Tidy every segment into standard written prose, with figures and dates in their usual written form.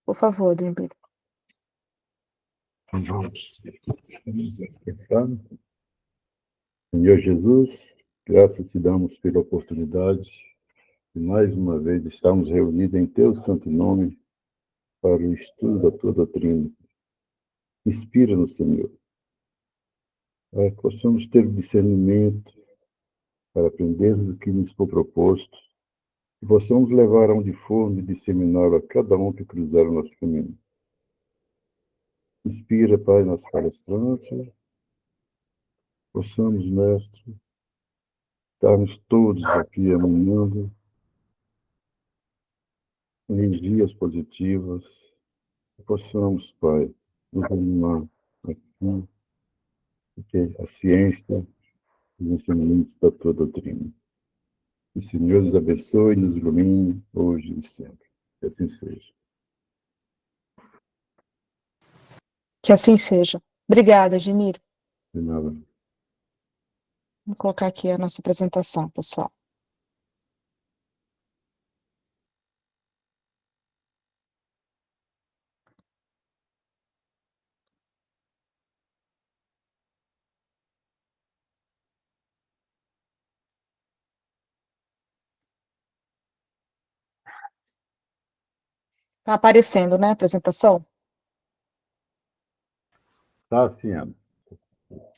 Por favor, Demir. Senhor Jesus, graças te damos pela oportunidade de mais uma vez estarmos reunidos em teu santo nome para o estudo da tua doutrina. Inspira-nos, Senhor, para que possamos ter o discernimento para aprendermos o que nos for proposto e possamos levar aonde formos e disseminar a cada um que cruzar o nosso caminho. Inspira, Pai, nosso palestrante, possamos, Mestre, estarmos todos aqui amanhã energias positivas, que possamos, Pai, nos animar aqui, porque a ciência, os ensinamentos da tua doutrina. Que o Senhor nos abençoe e nos ilumine hoje e sempre. Que assim seja. Que assim seja. Obrigada, Gemiro. De nada. Vou colocar aqui a nossa apresentação, pessoal. Está aparecendo, né, a apresentação? Tá, sim, Ana.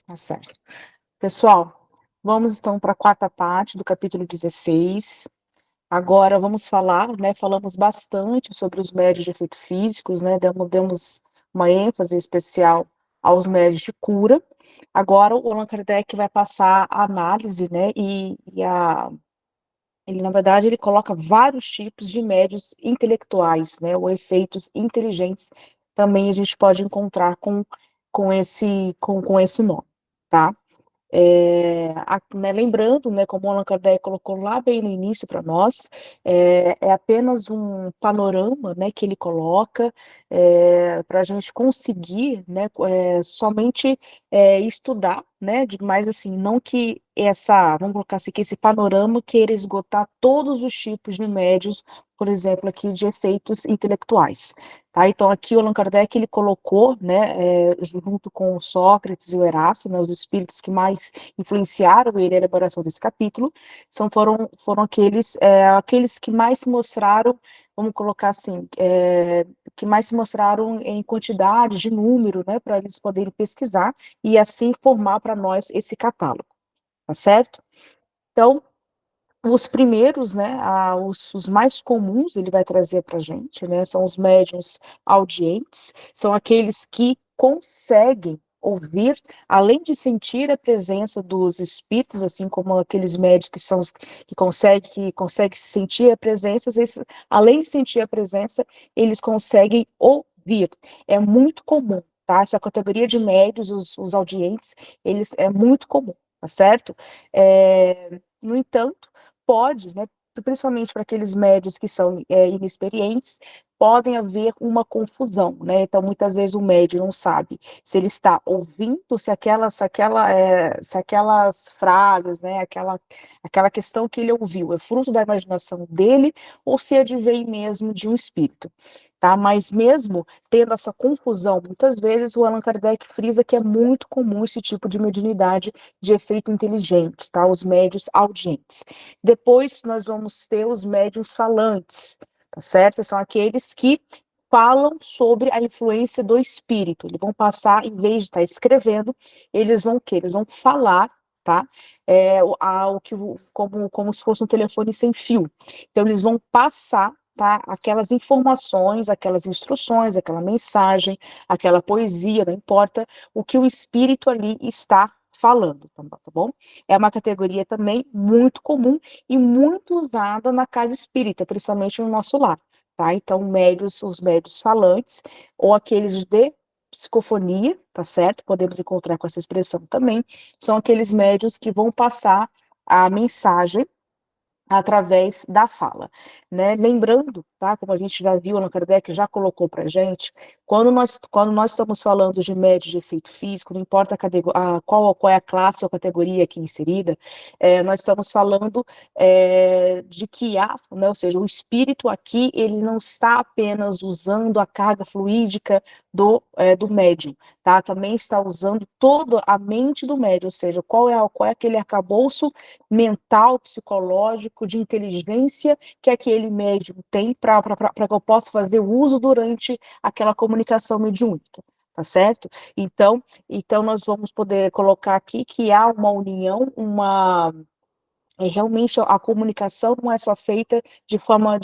Tá certo. Pessoal, vamos então para a quarta parte do capítulo 16. Agora vamos falar, né, falamos bastante sobre os médios de efeitos físicos, né, demos uma ênfase especial aos médios de cura. Agora o Allan Kardec vai passar a análise, né, ele, na verdade, ele coloca vários tipos de médios intelectuais, né, ou efeitos inteligentes, também a gente pode encontrar com esse nome, tá? Né, lembrando, né, como o Allan Kardec colocou lá bem no início para nós, é apenas um panorama, né, que ele coloca para a gente conseguir, né, somente estudar, né, mas assim, não que vamos colocar assim, que esse panorama queira esgotar todos os tipos de médios, por exemplo, aqui de efeitos intelectuais. Tá? Então, aqui o Allan Kardec ele colocou, né, junto com o Sócrates e o Erasto, né, os espíritos que mais influenciaram ele a elaboração desse capítulo, foram aqueles que mais se mostraram, vamos colocar assim, que mais se mostraram em quantidade de número, né, para eles poderem pesquisar e assim formar para nós esse catálogo, tá certo? Então, os primeiros, né, os mais comuns, ele vai trazer para a gente, né, são os médiuns audientes, são aqueles que conseguem ouvir, além de sentir a presença dos espíritos, assim como aqueles médios que são que conseguem sentir a presença, além de sentir a presença, eles conseguem ouvir. É muito comum, tá? Essa categoria de médios, os audientes, eles é muito comum, tá certo? No entanto, pode, né, principalmente para aqueles médios que são inexperientes, podem haver uma confusão, né? Então, muitas vezes o médio não sabe se ele está ouvindo, se aquelas frases, né, aquela questão que ele ouviu é fruto da imaginação dele ou se advém mesmo de um espírito, tá? Mas mesmo tendo essa confusão, muitas vezes o Allan Kardec frisa que é muito comum esse tipo de mediunidade de efeito inteligente, tá? Os médios audientes. Depois nós vamos ter os médiuns falantes, tá certo? São aqueles que falam sobre a influência do espírito. Eles vão passar, em vez de estar escrevendo, eles vão o quê? Eles vão falar, tá? Como se fosse um telefone sem fio. Então, eles vão passar, tá? Aquelas informações, aquelas instruções, aquela mensagem, aquela poesia, não importa o que o espírito ali está falando, tá bom? É uma categoria também muito comum e muito usada na casa espírita, principalmente no nosso lar, tá? Então, os médios falantes, ou aqueles de psicofonia, tá certo? Podemos encontrar com essa expressão também, são aqueles médios que vão passar a mensagem através da fala, né? Lembrando, tá? Como a gente já viu, Allan Kardec já colocou para a gente, quando nós estamos falando de médios de efeito físico, não importa qual é a classe ou categoria aqui inserida, nós estamos falando de que há, né, ou seja, o espírito aqui, ele não está apenas usando a carga fluídica do médium, tá? Também está usando toda a mente do médium, ou seja, qual é aquele arcabouço mental, psicológico, de inteligência que aquele médium tem para que eu possa fazer uso durante aquela comunicação mediúnica, tá certo? Então nós vamos poder colocar aqui que há uma união, realmente a comunicação não é só feita de forma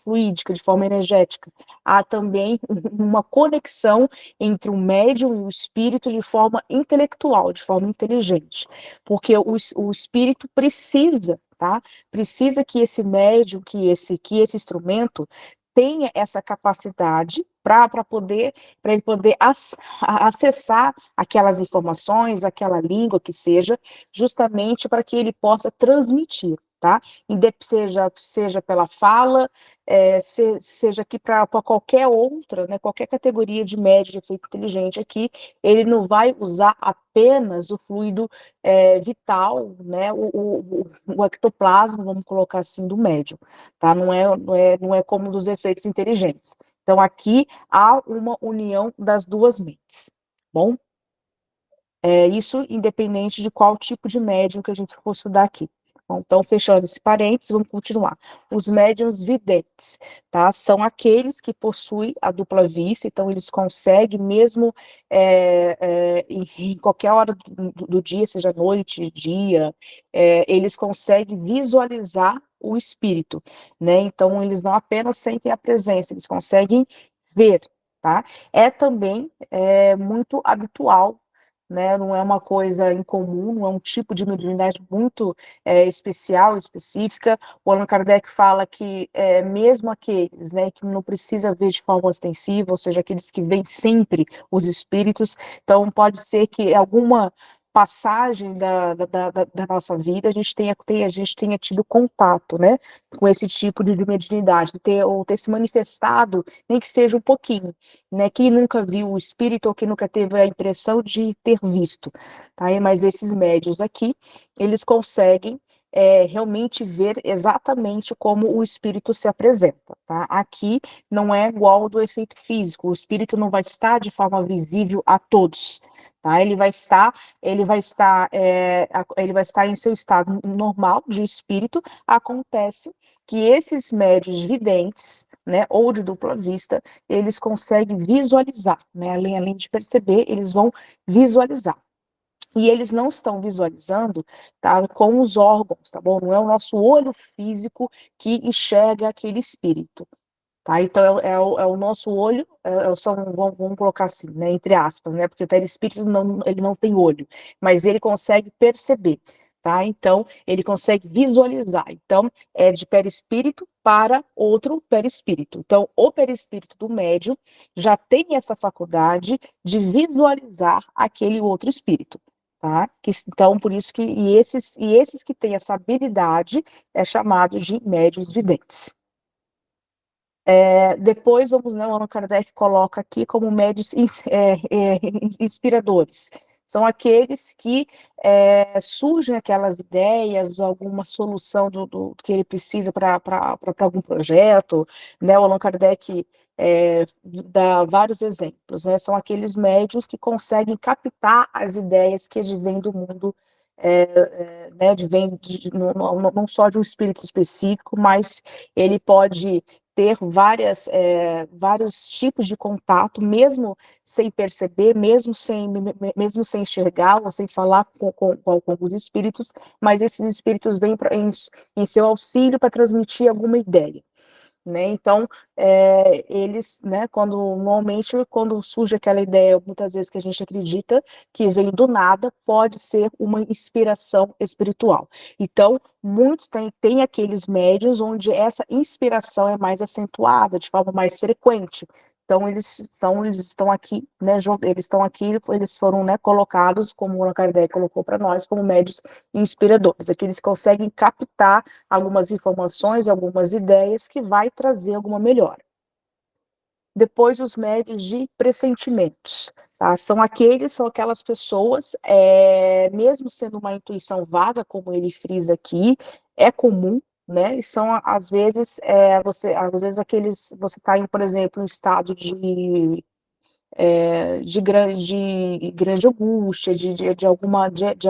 fluídica, de forma energética. Há também uma conexão entre o médium e o espírito de forma intelectual, de forma inteligente. Porque o espírito precisa, tá? Precisa que esse médium, que esse instrumento tenha essa capacidade para ele poder acessar aquelas informações, aquela língua que seja, justamente para que ele possa transmitir, tá? Seja pela fala, seja aqui para qualquer outra, né, qualquer categoria de médio de efeito inteligente aqui, ele não vai usar apenas o fluido vital, né, o ectoplasma, vamos colocar assim, do médium, tá? Não é como dos efeitos inteligentes. Então, aqui há uma união das duas mentes, bom? Isso independente de qual tipo de médium que a gente for estudar aqui. Bom, então, fechando esse parênteses, vamos continuar. Os médiuns videntes, tá? São aqueles que possuem a dupla vista, então eles conseguem, mesmo em qualquer hora do dia, seja noite, dia, eles conseguem visualizar o espírito, né? Então, eles não apenas sentem a presença, eles conseguem ver, tá? É também muito habitual, né? Não é uma coisa incomum, não é um tipo de mediunidade muito especial, específica. O Allan Kardec fala que mesmo aqueles, né, que não precisa ver de forma ostensiva, ou seja, aqueles que veem sempre os espíritos, então pode ser que alguma passagem da nossa vida a gente tenha tido contato, né, com esse tipo de mediunidade, ou ter se manifestado, nem que seja um pouquinho, né, quem nunca viu o espírito ou quem nunca teve a impressão de ter visto, tá? Mas esses médios aqui, eles conseguem realmente ver exatamente como o espírito se apresenta, tá? Aqui não é igual ao do efeito físico, o espírito não vai estar de forma visível a todos, tá? Ele vai estar em seu estado normal de espírito. Acontece que esses médios videntes, né, ou de dupla vista, eles conseguem visualizar, né, além de perceber, eles vão visualizar. E eles não estão visualizando, tá, com os órgãos, tá bom? Não é o nosso olho físico que enxerga aquele espírito, tá? Então é o nosso olho, vamos colocar assim, né, entre aspas, né? Porque o perispírito ele não tem olho, mas ele consegue perceber, tá? Então ele consegue visualizar. Então é de perispírito para outro perispírito. Então o perispírito do médium já tem essa faculdade de visualizar aquele outro espírito. Tá? Então, por isso que esses que têm essa habilidade é chamado de médiuns videntes. Depois, né, o Allan Kardec coloca aqui como médios inspiradores. São aqueles que surgem aquelas ideias, alguma solução do que ele precisa para algum projeto, né? O Allan Kardec dá vários exemplos, né? São aqueles médios que conseguem captar as ideias que advêm do mundo, né? Advém não só de um espírito específico, mas ele pode ter vários tipos de contato, mesmo sem perceber, mesmo sem enxergar, ou sem falar com os espíritos, mas esses espíritos vêm em seu auxílio para transmitir alguma ideia. Né? Então, eles, né, normalmente, quando surge aquela ideia, muitas vezes que a gente acredita que vem do nada, pode ser uma inspiração espiritual. Então, muitos têm aqueles médiuns onde essa inspiração é mais acentuada, de forma mais frequente. Então, eles estão aqui, né, eles foram, né, colocados, como o Allan Kardec colocou para nós, como médios inspiradores, aqueles que conseguem captar algumas informações, algumas ideias que vai trazer alguma melhora. Depois, os médios de pressentimentos, tá? São aquelas pessoas, mesmo sendo uma intuição vaga, como ele frisa aqui, é comum, né? E são, às vezes, você está em, por exemplo, um estado de grande angústia,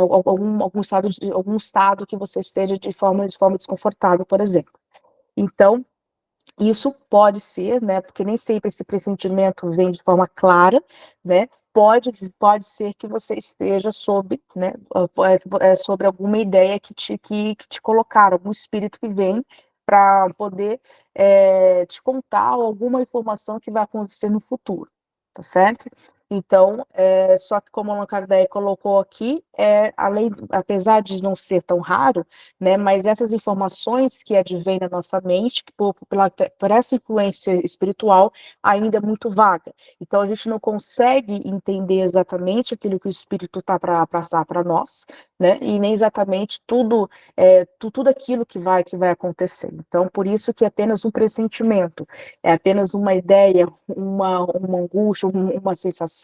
algum estado que você esteja de forma desconfortável, por exemplo. Então, isso pode ser, né, porque nem sempre esse pressentimento vem de forma clara, né, pode ser que você esteja sob, né, sobre alguma ideia que te colocaram, algum espírito que vem para poder te contar alguma informação que vai acontecer no futuro, tá certo? Então, só que como Allan Kardec colocou aqui, apesar de não ser tão raro, né, mas essas informações que advêm na nossa mente, por essa influência espiritual, ainda é muito vaga. Então, a gente não consegue entender exatamente aquilo que o espírito está para passar para nós, né, e nem exatamente tudo aquilo que vai acontecer. Então, por isso que é apenas um pressentimento, é apenas uma ideia, uma angústia, uma sensação,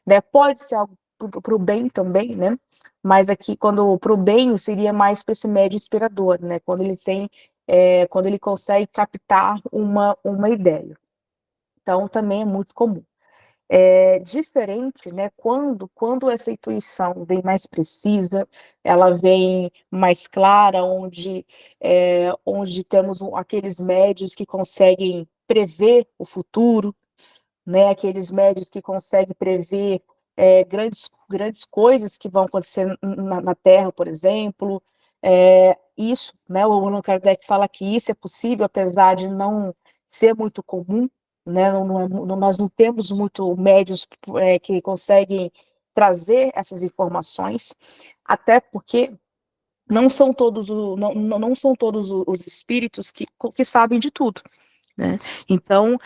né, pode ser algo para o bem também, né, mas aqui, quando para o bem, seria mais para esse médio inspirador, né? Quando ele consegue captar uma ideia. Então, também é muito comum. É diferente, né? Quando essa intuição vem mais precisa, ela vem mais clara, onde temos aqueles médios que conseguem prever o futuro, né, aqueles médios que conseguem prever grandes coisas que vão acontecer na Terra, por exemplo. Isso, né, o Allan Kardec fala que isso é possível, apesar de não ser muito comum, né, nós não temos muito médios que conseguem trazer essas informações, até porque não são todos os espíritos que sabem de tudo. Né? Então,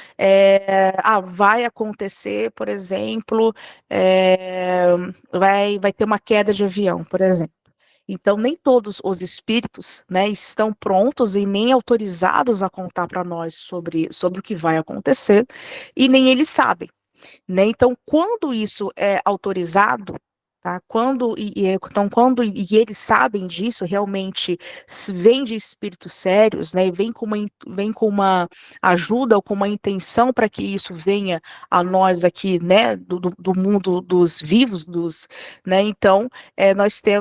vai acontecer, por exemplo, vai ter uma queda de avião, por exemplo. Então, nem todos os espíritos, né, estão prontos e nem autorizados a contar para nós sobre o que vai acontecer, e nem eles sabem. Né? Então, quando isso é autorizado, tá? Quando eles sabem disso, realmente vem de espíritos sérios, né? E vem com uma ajuda ou com uma intenção para que isso venha a nós aqui, né? Do mundo dos vivos, né? Então,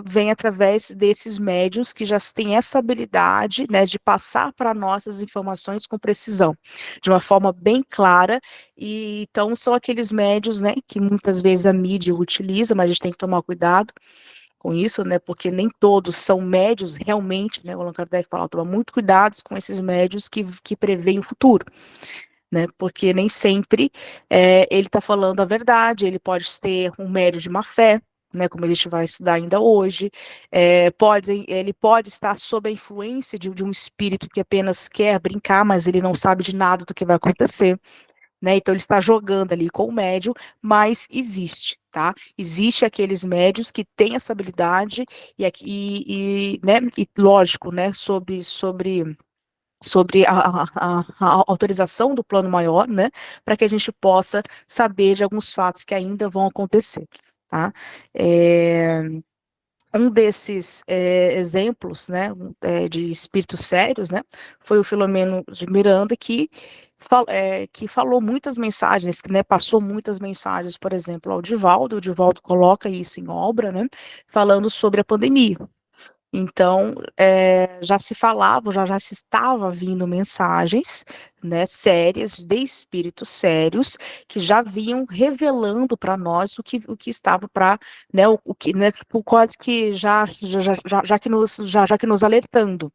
vem através desses médiuns que já têm essa habilidade, né? De passar para nós as informações com precisão, de uma forma bem clara. E então são aqueles médios, né, que muitas vezes a mídia utiliza, mas a gente tem que tomar cuidado com isso, né, porque nem todos são médios realmente, né, o Allan Kardec fala, toma muito cuidado com esses médios que preveem o futuro, né, porque nem sempre ele está falando a verdade, ele pode ter um médio de má fé, né, como a gente vai estudar ainda hoje, ele pode estar sob a influência de um espírito que apenas quer brincar, mas ele não sabe de nada do que vai acontecer. Né? Então ele está jogando ali com o médium, mas existe, tá? Existe aqueles médios que têm essa habilidade né? E lógico, né? Sobre a autorização do plano maior, né? Para que a gente possa saber de alguns fatos que ainda vão acontecer, tá? Um desses exemplos, né, de espíritos sérios, né, foi o Filomeno de Miranda, que falou muitas mensagens, né, passou muitas mensagens, por exemplo, ao Divaldo. O Divaldo coloca isso em obra, né, falando sobre a pandemia. Então, já se falava, já se estava vindo mensagens, né, sérias, de espíritos sérios, que já vinham revelando para nós o que estava para, né, o que, né, tipo, quase que já que nos alertando,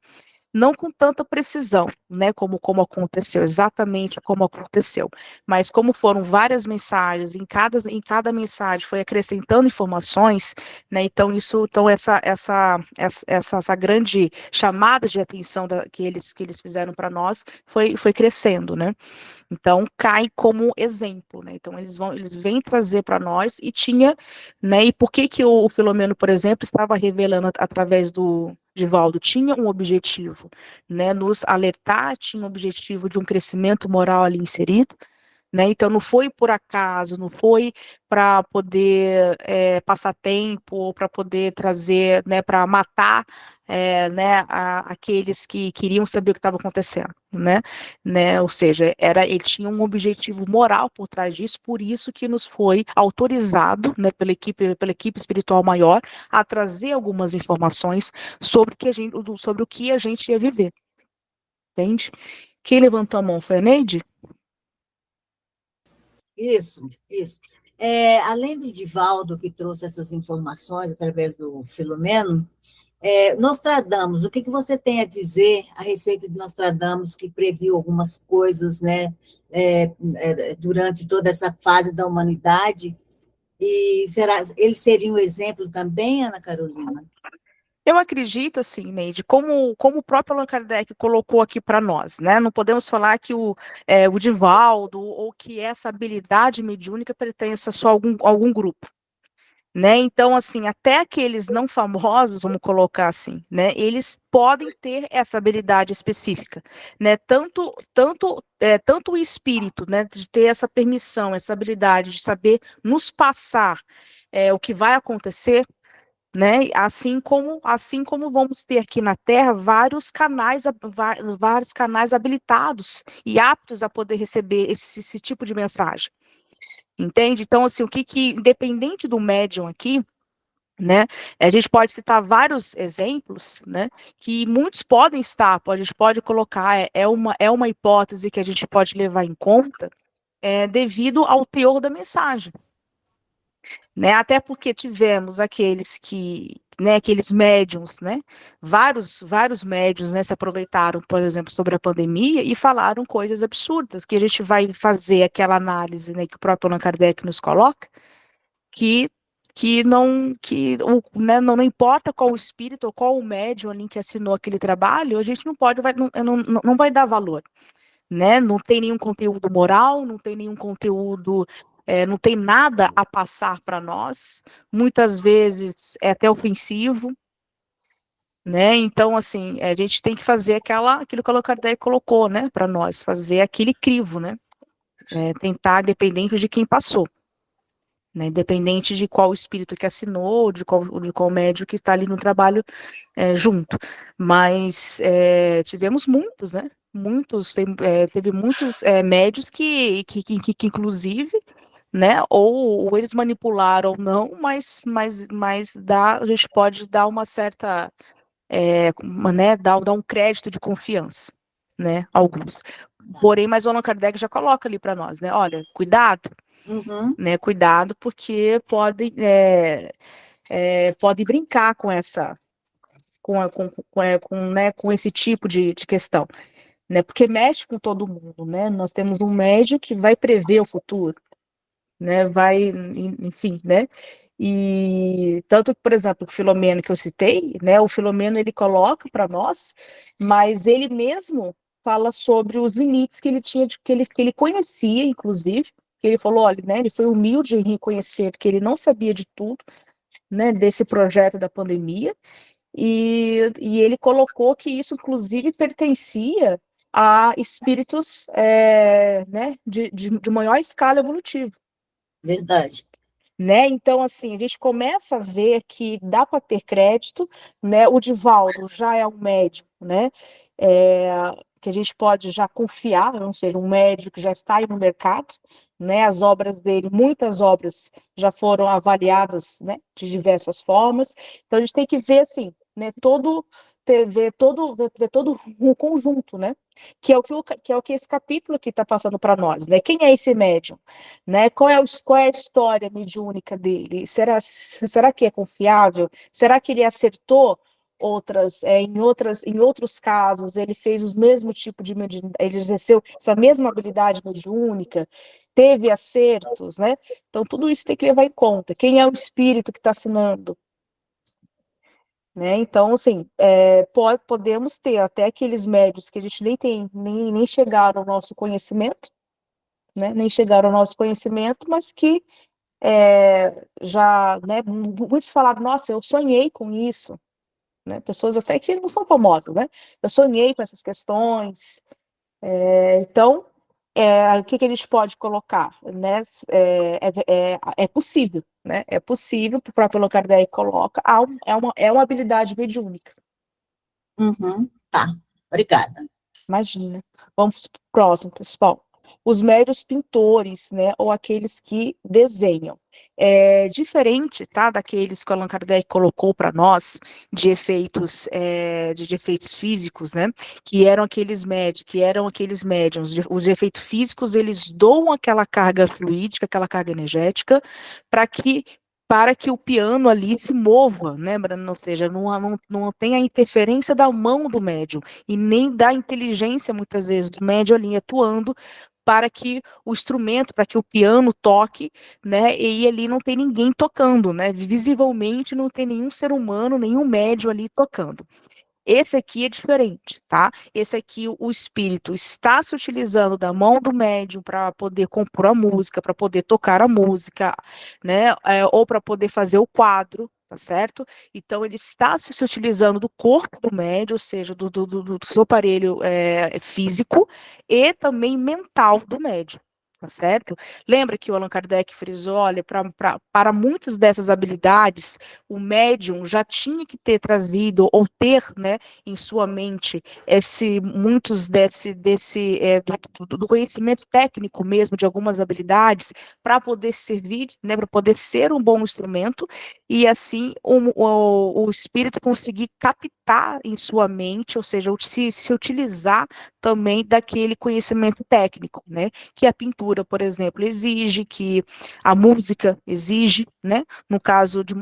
não com tanta precisão, né, como aconteceu, exatamente como aconteceu, mas como foram várias mensagens, em cada mensagem foi acrescentando informações, né, então essa grande chamada de atenção que eles fizeram para nós foi crescendo, né? Então, cai como exemplo, né? Então, eles vêm trazer para nós e tinha, né? E por que que o Filomeno, por exemplo, estava revelando através do Divaldo? Tinha um objetivo, né? Nos alertar, tinha um objetivo de um crescimento moral ali inserido, né? Então, não foi por acaso, não foi para poder passar tempo ou para poder trazer, né? Para matar, né? Aqueles que queriam saber o que estava acontecendo, né? Ou seja, ele tinha um objetivo moral por trás disso, por isso que nos foi autorizado, né? Pela equipe espiritual maior a trazer algumas informações sobre o que a gente ia viver, entende? Quem levantou a mão foi a Neide? Isso, isso. Além do Divaldo, que trouxe essas informações através do Filomeno, Nostradamus, o que você tem a dizer a respeito de Nostradamus, que previu algumas coisas, né, durante toda essa fase da humanidade? E ele seria um exemplo também, Ana Carolina? Eu acredito, assim, Neide, como o próprio Allan Kardec colocou aqui para nós, né? Não podemos falar que o Divaldo ou que essa habilidade mediúnica pertence só a algum grupo, né? Então, assim, até aqueles não famosos, vamos colocar assim, né? Eles podem ter essa habilidade específica, né? Tanto o espírito, né? De ter essa permissão, essa habilidade de saber nos passar o que vai acontecer, né? Assim como vamos ter aqui na Terra vários canais habilitados e aptos a poder receber esse tipo de mensagem, entende? Então, assim, independente do médium aqui, né, a gente pode citar vários exemplos, né, que muitos podem estar, a gente pode colocar, é uma hipótese que a gente pode levar em conta, devido ao teor da mensagem, né? Até porque tivemos aqueles médiums, né? Vários médiums, né, se aproveitaram, por exemplo, sobre a pandemia e falaram coisas absurdas, que a gente vai fazer aquela análise, né, que o próprio Allan Kardec nos coloca, que né, não importa qual o espírito ou qual o médium ali que assinou aquele trabalho, a gente não pode, não vai dar valor, né? Não tem nenhum conteúdo moral, não tem nenhum conteúdo, não tem nada a passar para nós. Muitas vezes é até ofensivo, né? Então, assim, a gente tem que fazer aquilo que o Allan Kardec colocou, né, para nós, fazer aquele crivo, né? Tentar, dependente de quem passou, né? Independente de qual espírito que assinou, de qual médium que está ali no trabalho junto. Mas tivemos muitos, né? Teve muitos médios que inclusive, né? Ou eles manipularam ou não, mas a gente pode dar uma certa, né? Dar um crédito de confiança, né? Alguns. Porém, mas o Allan Kardec já coloca ali para nós, né? Olha, cuidado, Uhum. né? Cuidado, porque pode brincar com essa, né, com esse tipo de questão, né? Porque mexe com todo mundo, né? Nós temos um médium que vai prever o futuro, né? Enfim, né? E tanto que, por exemplo, o Filomeno que eu citei, né? O Filomeno ele coloca para nós, mas ele mesmo fala sobre os limites que ele tinha, que ele conhecia, inclusive, que ele falou, olha, né? Ele foi humilde em reconhecer que ele não sabia de tudo, né? Desse projeto da pandemia. E ele colocou que isso, inclusive, pertencia a espíritos, né, de maior escala evolutiva, Verdade. né? Então, assim, a gente começa a ver que dá para ter crédito, né? O Divaldo já é um médico, né? É, que a gente pode já confiar, não ser um médico que já está aí no mercado, né? As obras dele, muitas obras já foram avaliadas, né? De diversas formas. Então, a gente tem que ver, assim, né? Ver todo um conjunto, né? Que é o que esse capítulo aqui está passando para nós, né? Quem é esse médium? Né? Qual é a história mediúnica dele? Será que é confiável? Será que ele acertou em outros casos, ele fez os mesmos tipos de ele exerceu essa mesma habilidade mediúnica, teve acertos, né? Então, tudo isso tem que levar em conta. Quem é o espírito que está assinando? Né? Então, assim, podemos ter até aqueles médios que a gente nem chegaram ao nosso conhecimento, né? Nem chegaram ao nosso conhecimento, mas que já, né? Muitos falaram, nossa, eu sonhei com isso, né? Pessoas até que não são famosas, né? Eu sonhei com essas questões. Então, o que a gente pode colocar, né? É possível, né? É possível, o próprio Allan Kardec coloca, é uma habilidade mediúnica. Uhum, tá, obrigada. Imagina. Vamos para o próximo, pessoal. Os médios pintores, né, ou aqueles que desenham. É diferente, tá, daqueles que o Allan Kardec colocou para nós, de efeitos físicos, né, que eram aqueles médiums. Os efeitos físicos, eles doam aquela carga fluídica, aquela carga energética, para que o piano ali se mova, né, ou seja, não tenha a interferência da mão do médium e nem da inteligência, muitas vezes, do médium ali atuando para que o instrumento, para que o piano toque, né, e ali não tem ninguém tocando, né, visivelmente não tem nenhum ser humano, nenhum médium ali tocando. Esse aqui é diferente, tá? Esse aqui, o espírito está se utilizando da mão do médium para poder compor a música, para poder tocar a música, né? Ou para poder fazer o quadro, tá certo? Então, ele está se utilizando do corpo do médium, ou seja, do seu aparelho físico e também mental do médium. Tá certo? Lembra que o Allan Kardec frisou, olha, para muitas dessas habilidades, o médium já tinha que ter trazido ou ter, né, em sua mente muitos do conhecimento técnico mesmo de algumas habilidades para poder servir, né, para poder ser um bom instrumento e assim o espírito conseguir captar em sua mente, ou seja, se utilizar também daquele conhecimento técnico, né, que a pintura, por exemplo, exige, que a música exige, né, no caso de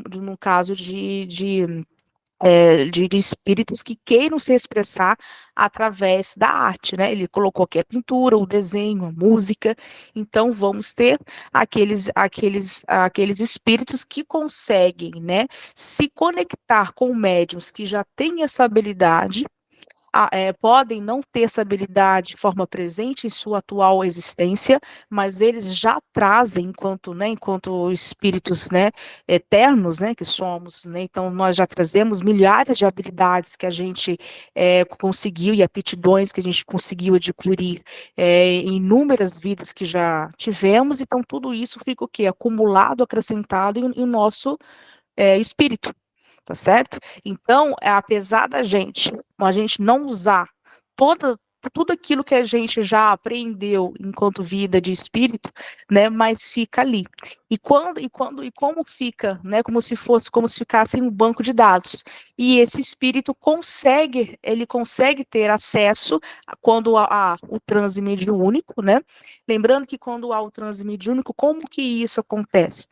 espíritos que queiram se expressar através da arte, né? Ele colocou aqui a pintura, o desenho, a música. Então, vamos ter aqueles espíritos que conseguem, né, se conectar com médiuns que já têm essa habilidade, podem não ter essa habilidade de forma presente em sua atual existência, mas eles já trazem, enquanto espíritos, né, eternos, né, que somos, né, então nós já trazemos milhares de habilidades que a gente conseguiu e aptidões que a gente conseguiu adquirir em inúmeras vidas que já tivemos, então tudo isso fica o quê? Acumulado, acrescentado em nosso espírito. Tá certo? Então, apesar a gente não usar tudo aquilo que a gente já aprendeu enquanto vida de espírito, né, mas fica ali. E como fica, né, como se ficasse em um banco de dados. E esse espírito ele consegue ter acesso quando há o transe mediúnico, né? Lembrando que quando há o transe mediúnico, como que isso acontece?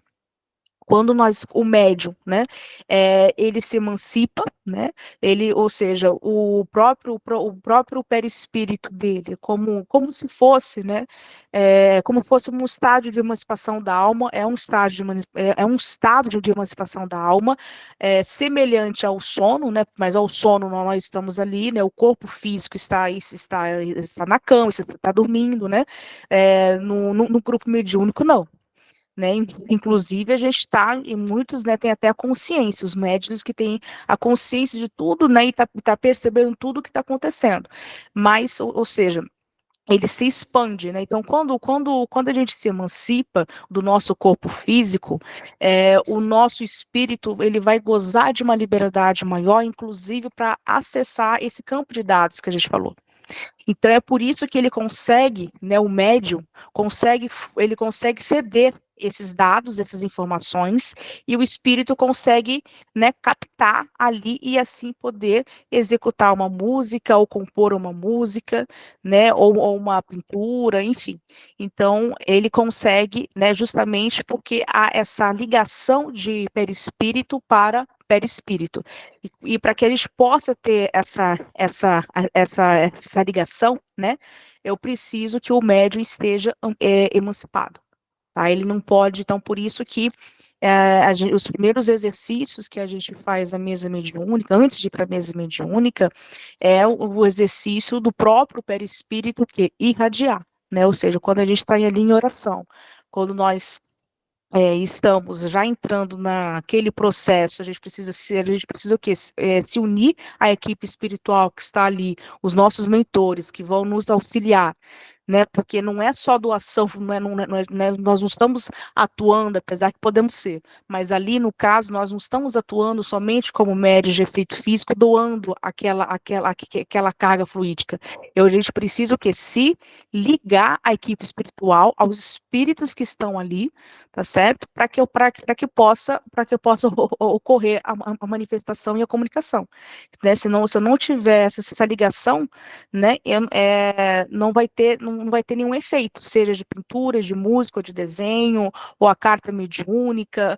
Quando o médium, né, ele se emancipa, né, ou seja, o próprio perispírito dele, como se fosse, né, como fosse um estágio de emancipação da alma, é um estado de emancipação da alma, semelhante ao sono, né, mas ao sono nós estamos ali, né, o corpo físico está na cama, está dormindo, né, no grupo mediúnico não. Né? Inclusive, a gente está, e muitos, né, têm até a consciência, os médiuns que têm a consciência de tudo, né, e tá percebendo tudo o que está acontecendo. Mas, ou seja, ele se expande, né? Então, quando a gente se emancipa do nosso corpo físico, o nosso espírito ele vai gozar de uma liberdade maior, inclusive para acessar esse campo de dados que a gente falou. Então é por isso que ele consegue, né, o médium ele consegue ceder esses dados, essas informações, e o espírito consegue, né, captar ali e assim poder executar uma música ou compor uma música, né, ou uma pintura, enfim. Então ele consegue, né, justamente porque há essa ligação de perispírito para perispírito. E para que a gente possa ter essa ligação, né, eu preciso que o médium esteja emancipado. Tá? Ele não pode, então, por isso que os primeiros exercícios que a gente faz na mesa mediúnica, antes de ir para a mesa mediúnica, é o exercício do próprio perispírito que irradiar, né? Ou seja, quando a gente está ali em oração, quando nós estamos já entrando naquele processo, a gente precisa o quê? Se unir à equipe espiritual que está ali, os nossos mentores que vão nos auxiliar, né? Porque não é só doação, nós não estamos atuando, apesar que podemos ser, mas ali no caso nós não estamos atuando somente como médios de efeito físico, doando aquela carga fluídica. A gente precisa o quê? Se ligar à equipe espiritual, aos espíritos que estão ali, tá certo? Para que possa ocorrer a manifestação e a comunicação, né? Se eu não tiver essa ligação, né, não vai ter nenhum efeito, seja de pintura, de música, ou de desenho, ou a carta mediúnica,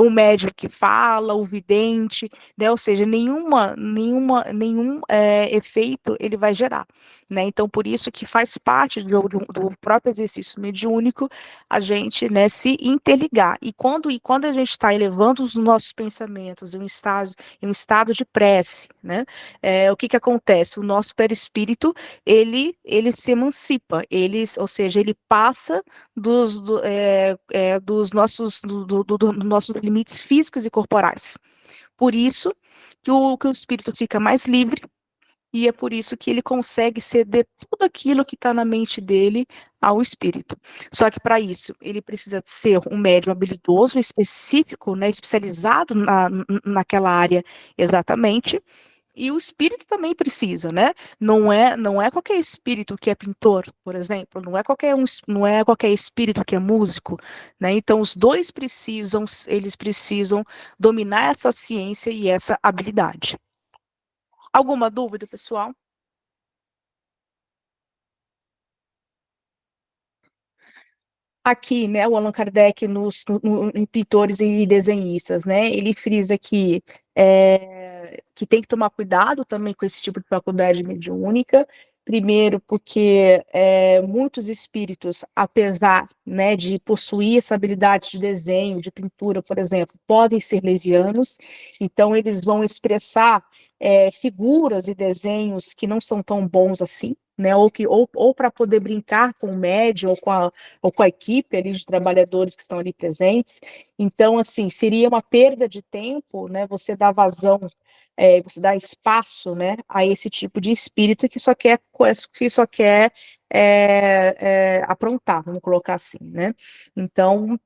o médium que fala, o vidente, né? Ou seja, nenhum efeito ele vai gerar, né? Então, por isso que faz parte do próprio exercício mediúnico a gente, né, se interligar. E quando a gente está elevando os nossos pensamentos em um estado de prece, né, o que acontece? O nosso perispírito, ele se emancipa, ou seja, ele passa dos nossos limites físicos e corporais. Por isso que o espírito fica mais livre, e é por isso que ele consegue ceder tudo aquilo que está na mente dele ao espírito. Só que para isso, ele precisa ser um médium habilidoso, específico, né, especializado naquela área exatamente, e o espírito também precisa, né? Não é qualquer espírito que é pintor, por exemplo, não é qualquer espírito que é músico, né? Então eles precisam dominar essa ciência e essa habilidade. Alguma dúvida, pessoal? Aqui, né, o Allan Kardec em Pintores e Desenhistas, né, ele frisa que tem que tomar cuidado também com esse tipo de faculdade mediúnica. Primeiro, porque muitos espíritos, apesar, né, de possuir essa habilidade de desenho, de pintura, por exemplo, podem ser levianos, então eles vão expressar figuras e desenhos que não são tão bons assim, né, ou para poder brincar com o médium ou com a equipe ali de trabalhadores que estão ali presentes. Então, assim, seria uma perda de tempo, né, você dar vazão, você dar espaço, né, a esse tipo de espírito que só quer aprontar, vamos colocar assim, né? Então,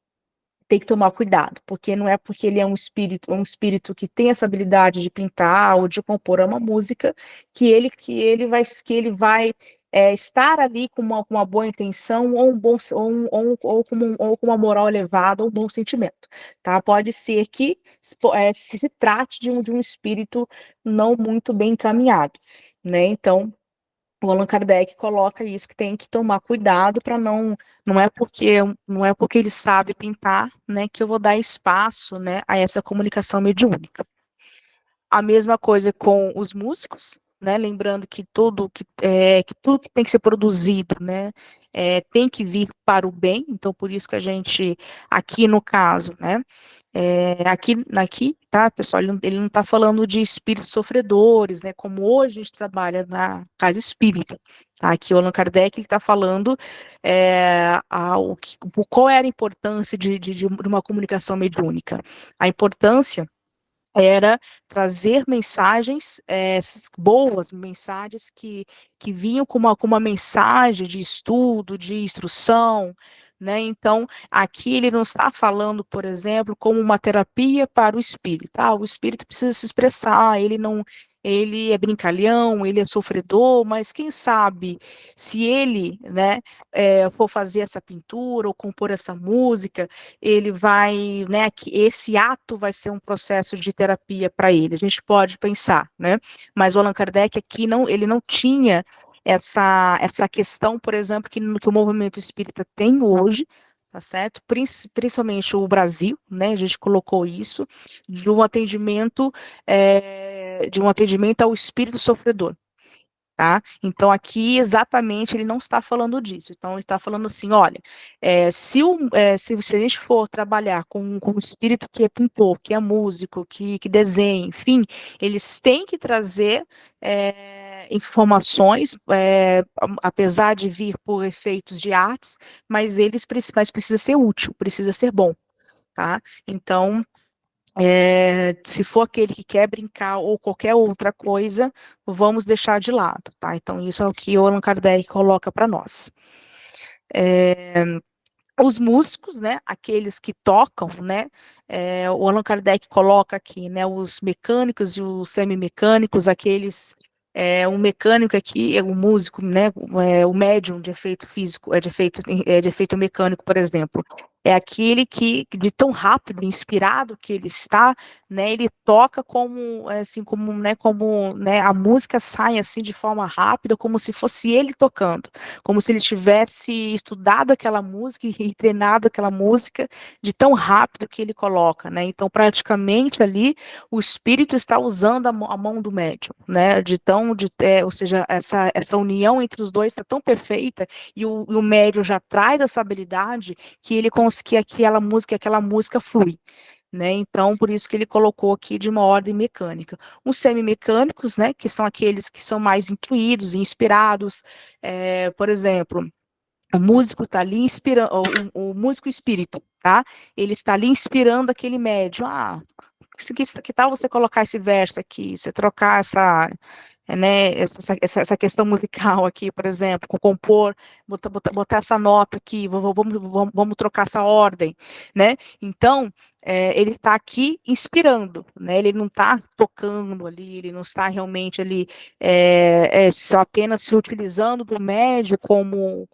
tem que tomar cuidado, porque não é porque ele é um espírito que tem essa habilidade de pintar ou de compor uma música que ele vai estar ali com uma boa intenção ou com uma moral elevada ou um bom sentimento, tá? Pode ser que se trate de um espírito não muito bem encaminhado, né? Então o Allan Kardec coloca isso, que tem que tomar cuidado para não é porque ele sabe pintar, né, que eu vou dar espaço, né, a essa comunicação mediúnica. A mesma coisa com os músicos, né, lembrando que tudo que tem que ser produzido, né, tem que vir para o bem, então por isso que a gente, aqui no caso, né, aqui, tá, pessoal, ele não está falando de espíritos sofredores, né, como hoje a gente trabalha na casa espírita, tá, aqui o Allan Kardec, ele está falando qual era a importância de uma comunicação mediúnica. A importância era trazer mensagens, boas mensagens que vinham com uma mensagem de estudo, de instrução, né? Então, aqui ele não está falando, por exemplo, como uma terapia para o espírito. O espírito precisa se expressar, ele é brincalhão, ele é sofredor, mas quem sabe se ele, né, for fazer essa pintura ou compor essa música, ele vai, né, que esse ato vai ser um processo de terapia para ele. A gente pode pensar, né? Mas o Allan Kardec aqui ele não tinha essa questão, por exemplo, que o movimento espírita tem hoje, tá certo? Principalmente o Brasil, né? A gente colocou isso de um atendimento, ao espírito sofredor. Tá? Então, aqui exatamente ele não está falando disso. Então, ele está falando assim: olha, se a gente for trabalhar com um espírito que é pintor, que é músico, que desenha, enfim, eles têm que trazer informações, apesar de vir por efeitos de artes, mas precisa ser útil, precisa ser bom. Tá? Então, se for aquele que quer brincar ou qualquer outra coisa, vamos deixar de lado, tá? Então, isso é o que o Allan Kardec coloca para nós. Os músicos, né, aqueles que tocam, né, o Allan Kardec coloca aqui, né, os mecânicos e os semimecânicos, aqueles, um mecânico aqui, um músico, né, o médium de efeito físico, de efeito mecânico, por exemplo, é aquele que, de tão rápido, inspirado que ele está, né, ele toca como, assim, como, a música sai, assim, de forma rápida, como se fosse ele tocando, como se ele tivesse estudado aquela música e treinado aquela música de tão rápido que ele coloca, né? Então, praticamente ali, o espírito está usando a mão do médium, né? Ou seja, essa união entre os dois está tão perfeita e o médium já traz essa habilidade que que aquela música flui. Né? Então, por isso que ele colocou aqui de uma ordem mecânica. Os semimecânicos, né, que são aqueles que são mais intuídos e inspirados, por exemplo, o músico está ali inspirando, o músico espírito, tá? Ele está ali inspirando aquele médium. Que tal você colocar esse verso aqui, você trocar essa questão musical aqui, por exemplo, compor, botar essa nota aqui, vamos trocar essa ordem, né? Então, ele está aqui inspirando, né? Ele não está tocando ali, ele não está realmente ali só apenas se utilizando do médio como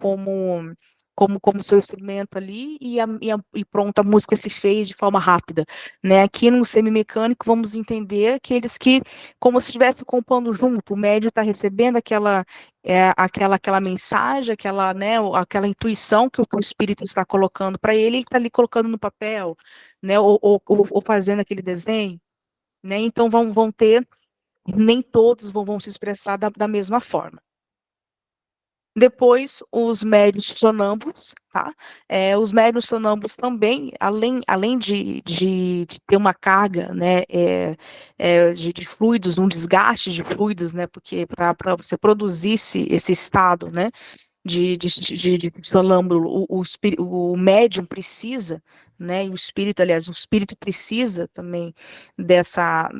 seu instrumento ali e pronto, a música se fez de forma rápida, né? Aqui no semimecânico vamos entender aqueles que, como se estivesse compondo junto, o médium está recebendo aquela mensagem, aquela intuição que o espírito está colocando para ele está ali colocando no papel, né? Ou fazendo aquele desenho, né? Então vão ter, nem todos vão se expressar da mesma forma. Depois, os médios sonâmbulos, tá? Os médios sonâmbulos também, além de ter uma carga, né, de fluidos, um desgaste de fluidos, né, porque para você produzir esse estado, né, de sonâmbulo, o médium precisa, né, e o espírito, aliás, o espírito precisa também dessa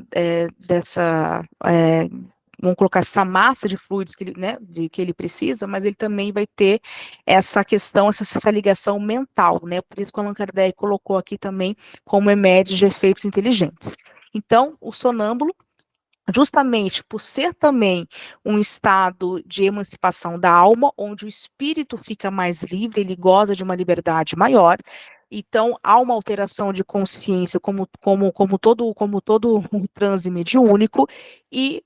vamos colocar essa massa de fluidos que ele, né, que ele precisa, mas ele também vai ter essa questão, essa ligação mental, né, por isso que o Allan Kardec colocou aqui também como médio de efeitos inteligentes. Então, o sonâmbulo, justamente por ser também um estado de emancipação da alma, onde o espírito fica mais livre, ele goza de uma liberdade maior, então há uma alteração de consciência como todo um transe mediúnico, e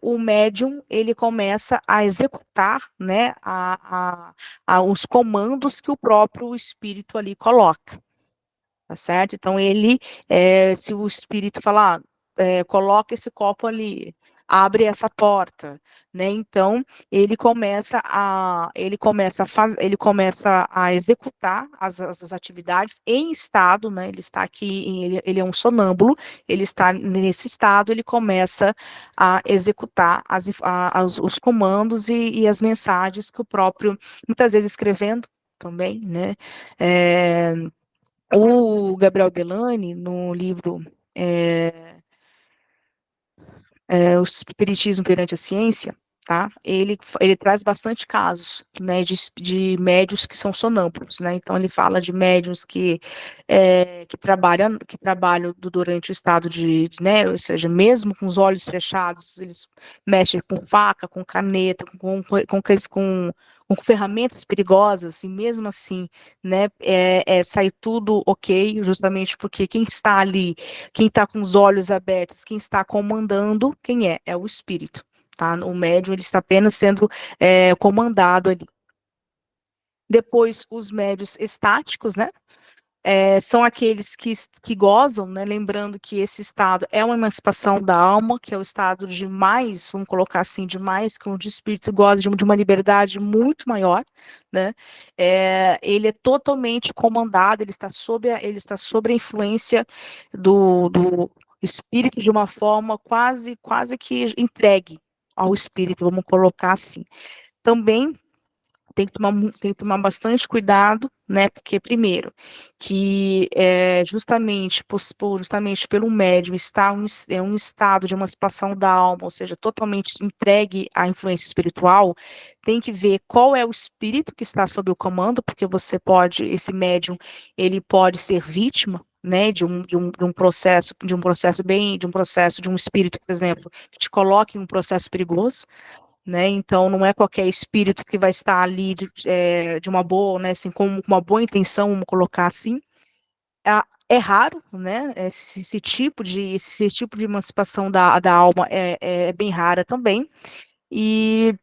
o médium ele começa a executar, né, os comandos que o próprio espírito ali coloca. Tá certo? Então, se o espírito falar, coloca esse copo ali, abre essa porta, né? Então, ele começa a executar as atividades em estado, né? Ele está aqui, ele é um sonâmbulo, ele está nesse estado, ele começa a executar os comandos e as mensagens que o próprio, muitas vezes escrevendo também, né? O Gabriel Delany, no livro O Espiritismo perante a Ciência, tá? Ele traz bastante casos, né, de médiuns que são sonâmbulos, né? Então ele fala de médiuns que trabalham durante o estado né, ou seja, mesmo com os olhos fechados, eles mexem com faca, com caneta, com ferramentas perigosas, e mesmo assim, né, sai tudo ok, justamente porque quem está ali, quem está com os olhos abertos, quem está comandando, quem é? É o espírito, tá? O médium, ele está apenas sendo comandado ali. Depois, os médios estáticos, né? São aqueles que gozam, né? Lembrando que esse estado é uma emancipação da alma, que é o estado de mais, vamos colocar assim, de mais, que onde o espírito goza de uma liberdade muito maior, né? Ele é totalmente comandado, ele está sob a influência do espírito de uma forma quase que entregue ao espírito, vamos colocar assim. Também tem que tomar bastante cuidado, né? Porque, primeiro, que justamente pelo médium estar um estado de emancipação da alma, ou seja, totalmente entregue à influência espiritual, tem que ver qual é o espírito que está sob o comando, porque esse médium, ele pode ser vítima, né, de um processo, de um espírito, por exemplo, que te coloque em um processo perigoso, né? Então, não é qualquer espírito que vai estar ali de uma boa, né? Assim, com uma boa intenção, vamos colocar assim. É raro, né? Esse tipo de emancipação da alma é bem rara também. E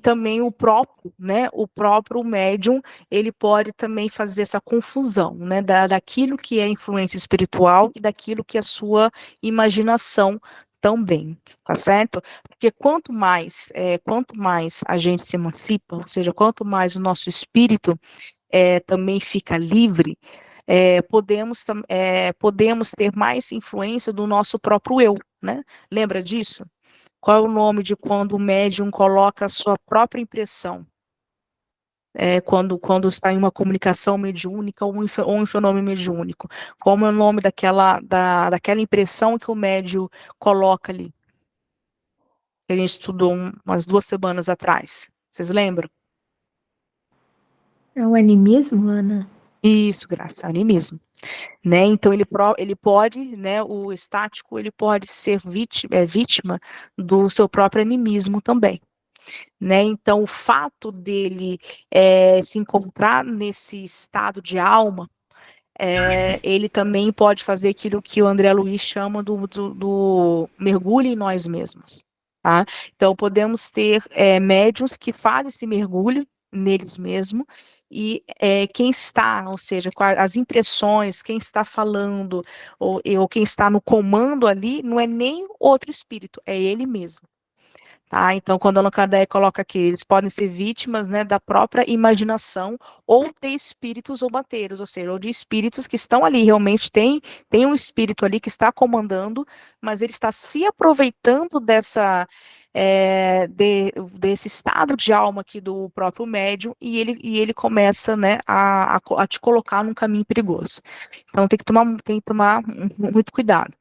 também o próprio médium, ele pode também fazer essa confusão, né, daquilo que é influência espiritual e daquilo que é a sua imaginação também, tá certo? Porque quanto mais a gente se emancipa, ou seja, quanto mais o nosso espírito também fica livre, podemos ter mais influência do nosso próprio eu, né? Lembra disso? Qual é o nome de quando o médium coloca a sua própria impressão? Quando está em uma comunicação mediúnica ou um fenômeno mediúnico. Como é o nome daquela impressão que o médium coloca ali? Que a gente estudou umas 2 semanas atrás. Vocês lembram? É o animismo, Ana? Isso, Graça, animismo. Né? Então ele pode, né, o estático, ele pode ser vítima do seu próprio animismo também. Né? Então, o fato dele se encontrar nesse estado de alma, ele também pode fazer aquilo que o André Luiz chama do mergulho em nós mesmos. Tá? Então, podemos ter médiuns que fazem esse mergulho neles mesmos, e quem está, ou seja, as impressões, quem está falando, ou quem está no comando ali, não é nem outro espírito, é ele mesmo. Tá? Então, quando Allan Kardec coloca aqui, eles podem ser vítimas, né, da própria imaginação ou de espíritos zombanteiros, ou seja, ou de espíritos que estão ali, realmente tem um espírito ali que está comandando, mas ele está se aproveitando desse estado de alma aqui do próprio médium, e ele começa, né, a te colocar num caminho perigoso. Então, tem que tomar muito cuidado.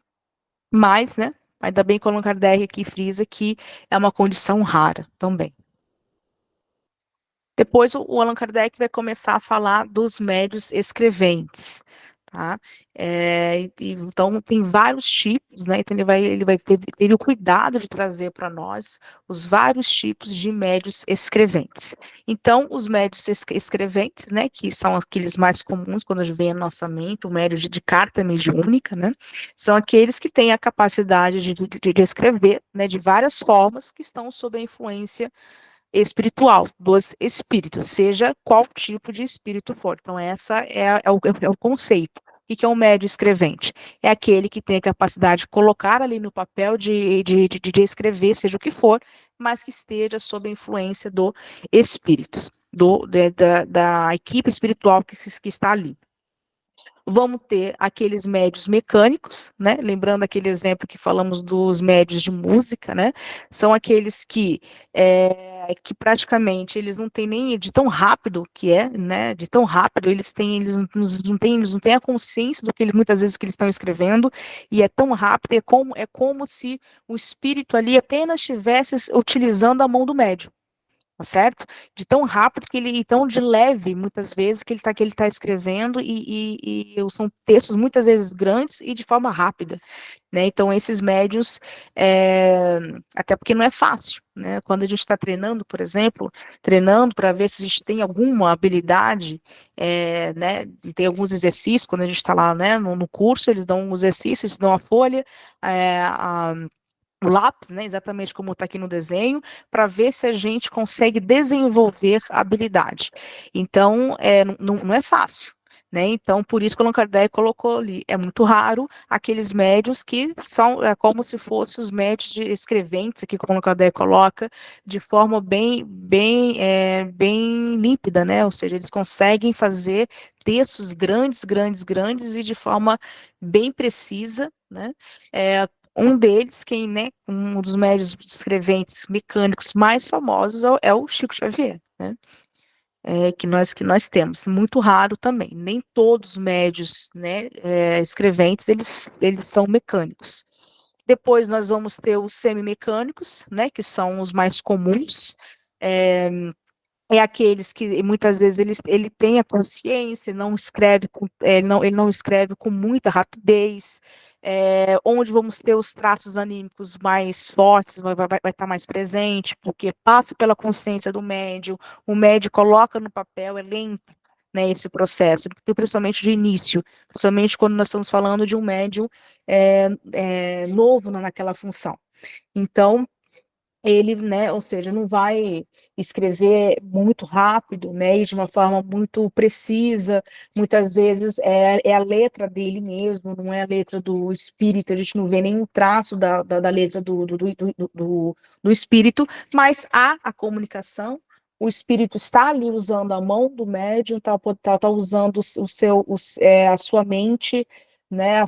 Mas, né, ainda bem que o Allan Kardec aqui frisa que é uma condição rara também. Depois o Allan Kardec vai começar a falar dos médios escreventes, tá? Então tem vários tipos, né? Então ele vai ter o cuidado de trazer para nós os vários tipos de médios escreventes. Então, os médios escreventes, né, que são aqueles mais comuns quando vem à nossa mente, o médio de carta mediúnica, né? São aqueles que têm a capacidade de escrever, né, de várias formas, que estão sob a influência espiritual dos espíritos, seja qual tipo de espírito for. Então, essa é o conceito. O que é um médio escrevente? É aquele que tem a capacidade de colocar ali no papel de escrever, seja o que for, mas que esteja sob a influência do espírito, da equipe espiritual que está ali. Vamos ter aqueles médios mecânicos, né? Lembrando aquele exemplo que falamos dos médios de música, né? São aqueles que praticamente eles não têm nem de tão rápido que é, né? De tão rápido eles não têm a consciência do que muitas vezes o que eles estão escrevendo, e é tão rápido, é como se o espírito ali apenas estivesse utilizando a mão do médium. Tá certo? De tão rápido e tão de leve, muitas vezes, que ele tá escrevendo, e são textos muitas vezes grandes e de forma rápida, né? Então, esses médios, até porque não é fácil, né? Quando a gente está treinando, por exemplo, treinando para ver se a gente tem alguma habilidade, né? Tem alguns exercícios, quando a gente está lá, né, no curso, eles dão um exercício, eles dão a folha, o lápis, né, exatamente como está aqui no desenho, para ver se a gente consegue desenvolver a habilidade. Então, não é fácil. Né? Então, por isso que o Allan Kardec colocou ali, é muito raro aqueles médios que são como se fossem os médios de escreventes, aqui como o Allan Kardec coloca, de forma bem límpida, né? Ou seja, eles conseguem fazer textos grandes, grandes, grandes e de forma bem precisa, né? Um deles, né, um dos médios escreventes mecânicos mais famosos é o Chico Xavier, né? Que nós temos, muito raro também. Nem todos os médios, né, escreventes, eles são mecânicos. Depois nós vamos ter os semimecânicos, né, que são os mais comuns. Aqueles que muitas vezes ele tem a consciência, não escreve ele não escreve com muita rapidez, onde vamos ter os traços anímicos mais fortes, vai estar mais presente, porque passa pela consciência do médium, o médium coloca no papel, é lento, né, esse processo, principalmente de início, principalmente quando nós estamos falando de um médium novo naquela função. Então, ele, né, ou seja, não vai escrever muito rápido, né, e de uma forma muito precisa, muitas vezes é a letra dele mesmo, não é a letra do espírito, a gente não vê nenhum traço da letra do espírito, mas há a comunicação, o espírito está ali usando a mão do médium, tá usando a sua mente, né,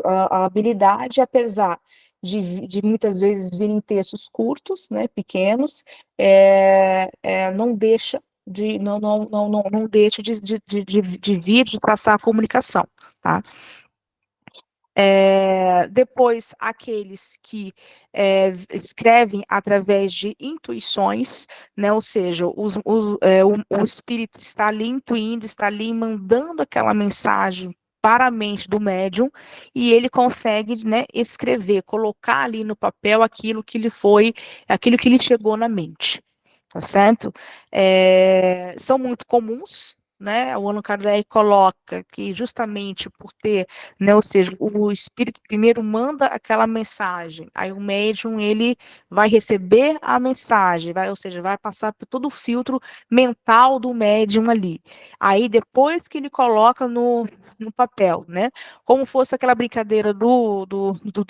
a habilidade, apesar de muitas vezes virem textos curtos, né, pequenos, não deixa não deixa de vir, de passar a comunicação, tá? Depois, aqueles que escrevem através de intuições, né, ou seja, o espírito está ali intuindo, está ali mandando aquela mensagem para a mente do médium e ele consegue, né, escrever, colocar ali no papel aquilo que lhe chegou na mente, tá certo? São muito comuns, né? O Allan Kardec coloca que justamente por ter, né, ou seja, o espírito primeiro manda aquela mensagem, aí o médium ele vai receber a mensagem, ou seja, vai passar por todo o filtro mental do médium ali. Aí depois que ele coloca no papel, né? Como fosse aquela brincadeira do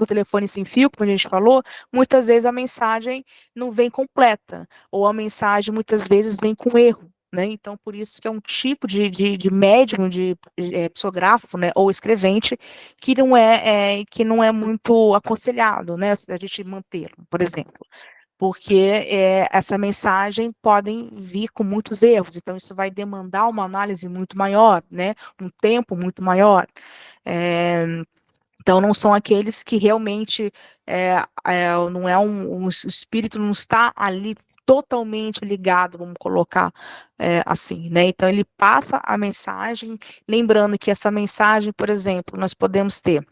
telefone sem fio, como a gente falou, muitas vezes a mensagem não vem completa, ou a mensagem muitas vezes vem com erro. Né? Então, por isso que é um tipo de médium, de psicógrafo, né, ou escrevente, que não é muito aconselhado, né, a gente manter, por exemplo, porque essa mensagem podem vir com muitos erros, então isso vai demandar uma análise muito maior, né, um tempo muito maior. Então, não são aqueles que realmente não é o espírito não está ali totalmente ligado, vamos colocar assim, né? Então, ele passa a mensagem, lembrando que essa mensagem, por exemplo, nós podemos ter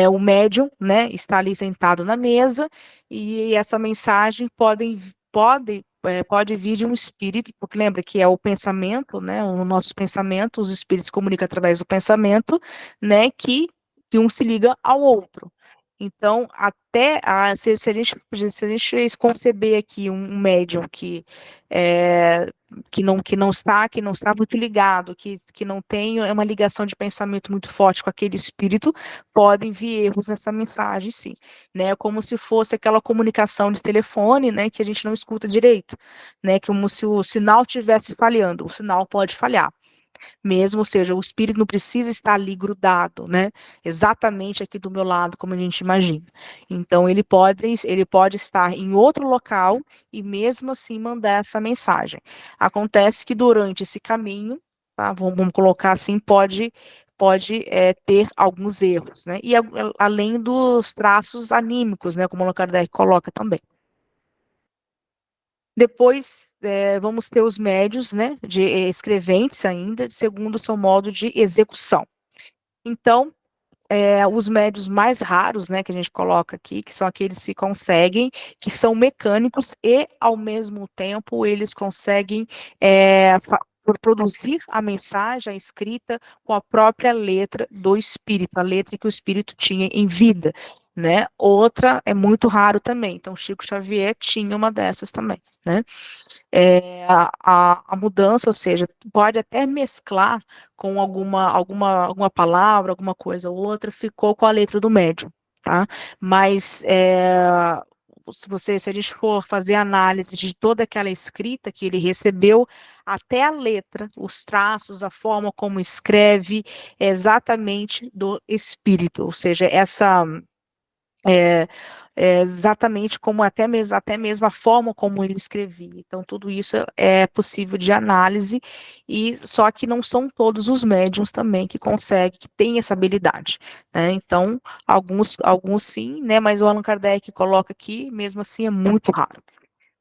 o médium, né, está ali sentado na mesa, e essa mensagem pode vir de um espírito, porque lembra que é o pensamento, né, o nosso pensamento, os espíritos comunicam através do pensamento, né, que um se liga ao outro. Então, se a gente conceber aqui um médium que não está muito ligado, que não tem uma ligação de pensamento muito forte com aquele espírito, podem vir erros nessa mensagem, sim, né? Como se fosse aquela comunicação de telefone, né, que a gente não escuta direito, né? Como se o sinal estivesse falhando, o sinal pode falhar. Mesmo, ou seja, o espírito não precisa estar ali grudado, né? Exatamente aqui do meu lado, como a gente imagina. Então, ele pode estar em outro local e mesmo assim mandar essa mensagem. Acontece que durante esse caminho, tá? Vamos colocar assim, pode ter alguns erros, né? E além dos traços anímicos, né? Como o Allan Kardec coloca também. Depois, vamos ter os médios, né, de escreventes ainda, segundo o seu modo de execução. Então, os médios mais raros, né, que a gente coloca aqui, que são aqueles que conseguem, que são mecânicos e, ao mesmo tempo, eles conseguem produzir a mensagem, a escrita, com a própria letra do espírito, a letra que o espírito tinha em vida, né? Outra é muito raro também, então Chico Xavier tinha uma dessas também, né? A mudança, ou seja, pode até mesclar com alguma palavra, alguma coisa ou outra, ficou com a letra do médium, tá? Mas se a gente for fazer análise de toda aquela escrita que ele recebeu, até a letra, os traços, a forma como escreve, é exatamente do espírito, ou seja, é, exatamente como até mesmo a forma como ele escrevia. Então, tudo isso é possível de análise, e só que não são todos os médiums também que conseguem, que têm essa habilidade, né? Então, alguns sim, né? Mas o Allan Kardec coloca aqui, mesmo assim, é muito raro.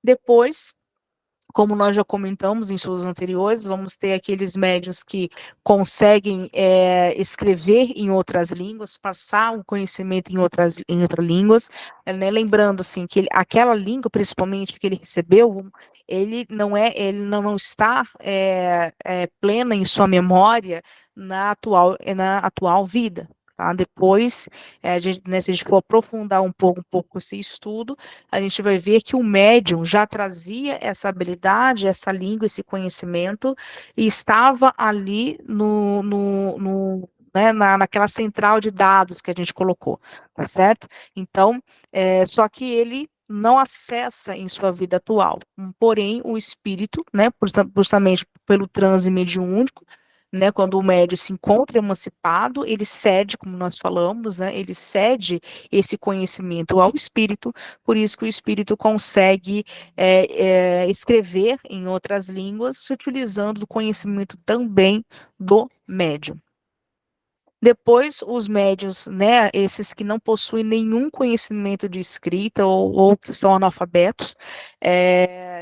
Depois, como nós já comentamos em shows anteriores, vamos ter aqueles médiuns que conseguem escrever em outras línguas, passar o conhecimento em outras línguas, né? Lembrando assim que aquela língua, principalmente que ele recebeu, ele não está plena em sua memória na atual vida. Tá? Depois, se a gente for aprofundar um pouco esse estudo, a gente vai ver que o médium já trazia essa habilidade, essa língua, esse conhecimento, e estava ali né, naquela central de dados que a gente colocou, tá certo? Então, só que ele não acessa em sua vida atual. Porém, o espírito, né, justamente pelo transe mediúnico, né, quando o médium se encontra emancipado, ele cede, como nós falamos, né, ele cede esse conhecimento ao espírito, por isso que o espírito consegue escrever em outras línguas, se utilizando do conhecimento também do médium. Depois, os médios, né, esses que não possuem nenhum conhecimento de escrita ou que são analfabetos,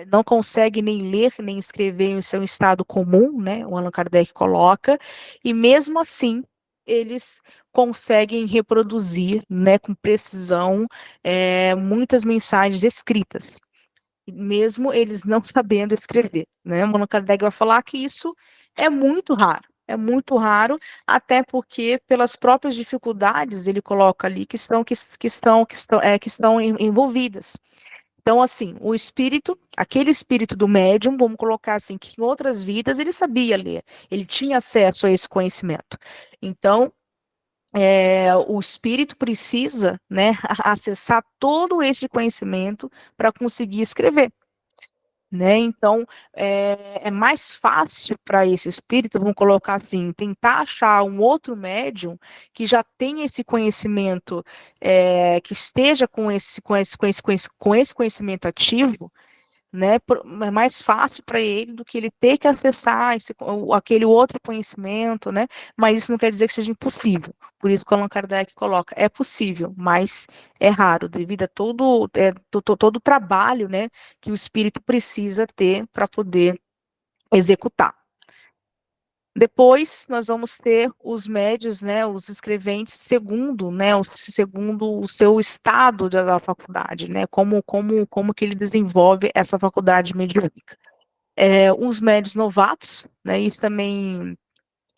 não conseguem nem ler nem escrever em seu estado comum, né, o Allan Kardec coloca, e mesmo assim eles conseguem reproduzir, né, com precisão, muitas mensagens escritas, mesmo eles não sabendo escrever, né? O Allan Kardec vai falar que isso é muito raro, até porque pelas próprias dificuldades ele coloca ali que estão envolvidas. Então, assim, o espírito, aquele espírito do médium, vamos colocar assim, que em outras vidas ele sabia ler, ele tinha acesso a esse conhecimento. Então, o espírito precisa, né, acessar todo esse conhecimento para conseguir escrever, né? Então, é mais fácil para esse espírito, vamos colocar assim, tentar achar um outro médium que já tenha esse conhecimento, que esteja com esse conhecimento ativo, né? É mais fácil para ele do que ele ter que acessar aquele outro conhecimento, né? Mas isso não quer dizer que seja impossível. Por isso que o Allan Kardec coloca, é possível, mas é raro, devido a todo o trabalho, né, que o espírito precisa ter para poder executar. Depois, nós vamos ter os médios, né, os escreventes, segundo, né, segundo o seu estado da faculdade, né, como que ele desenvolve essa faculdade mediúnica. Os médios novatos, né, isso também,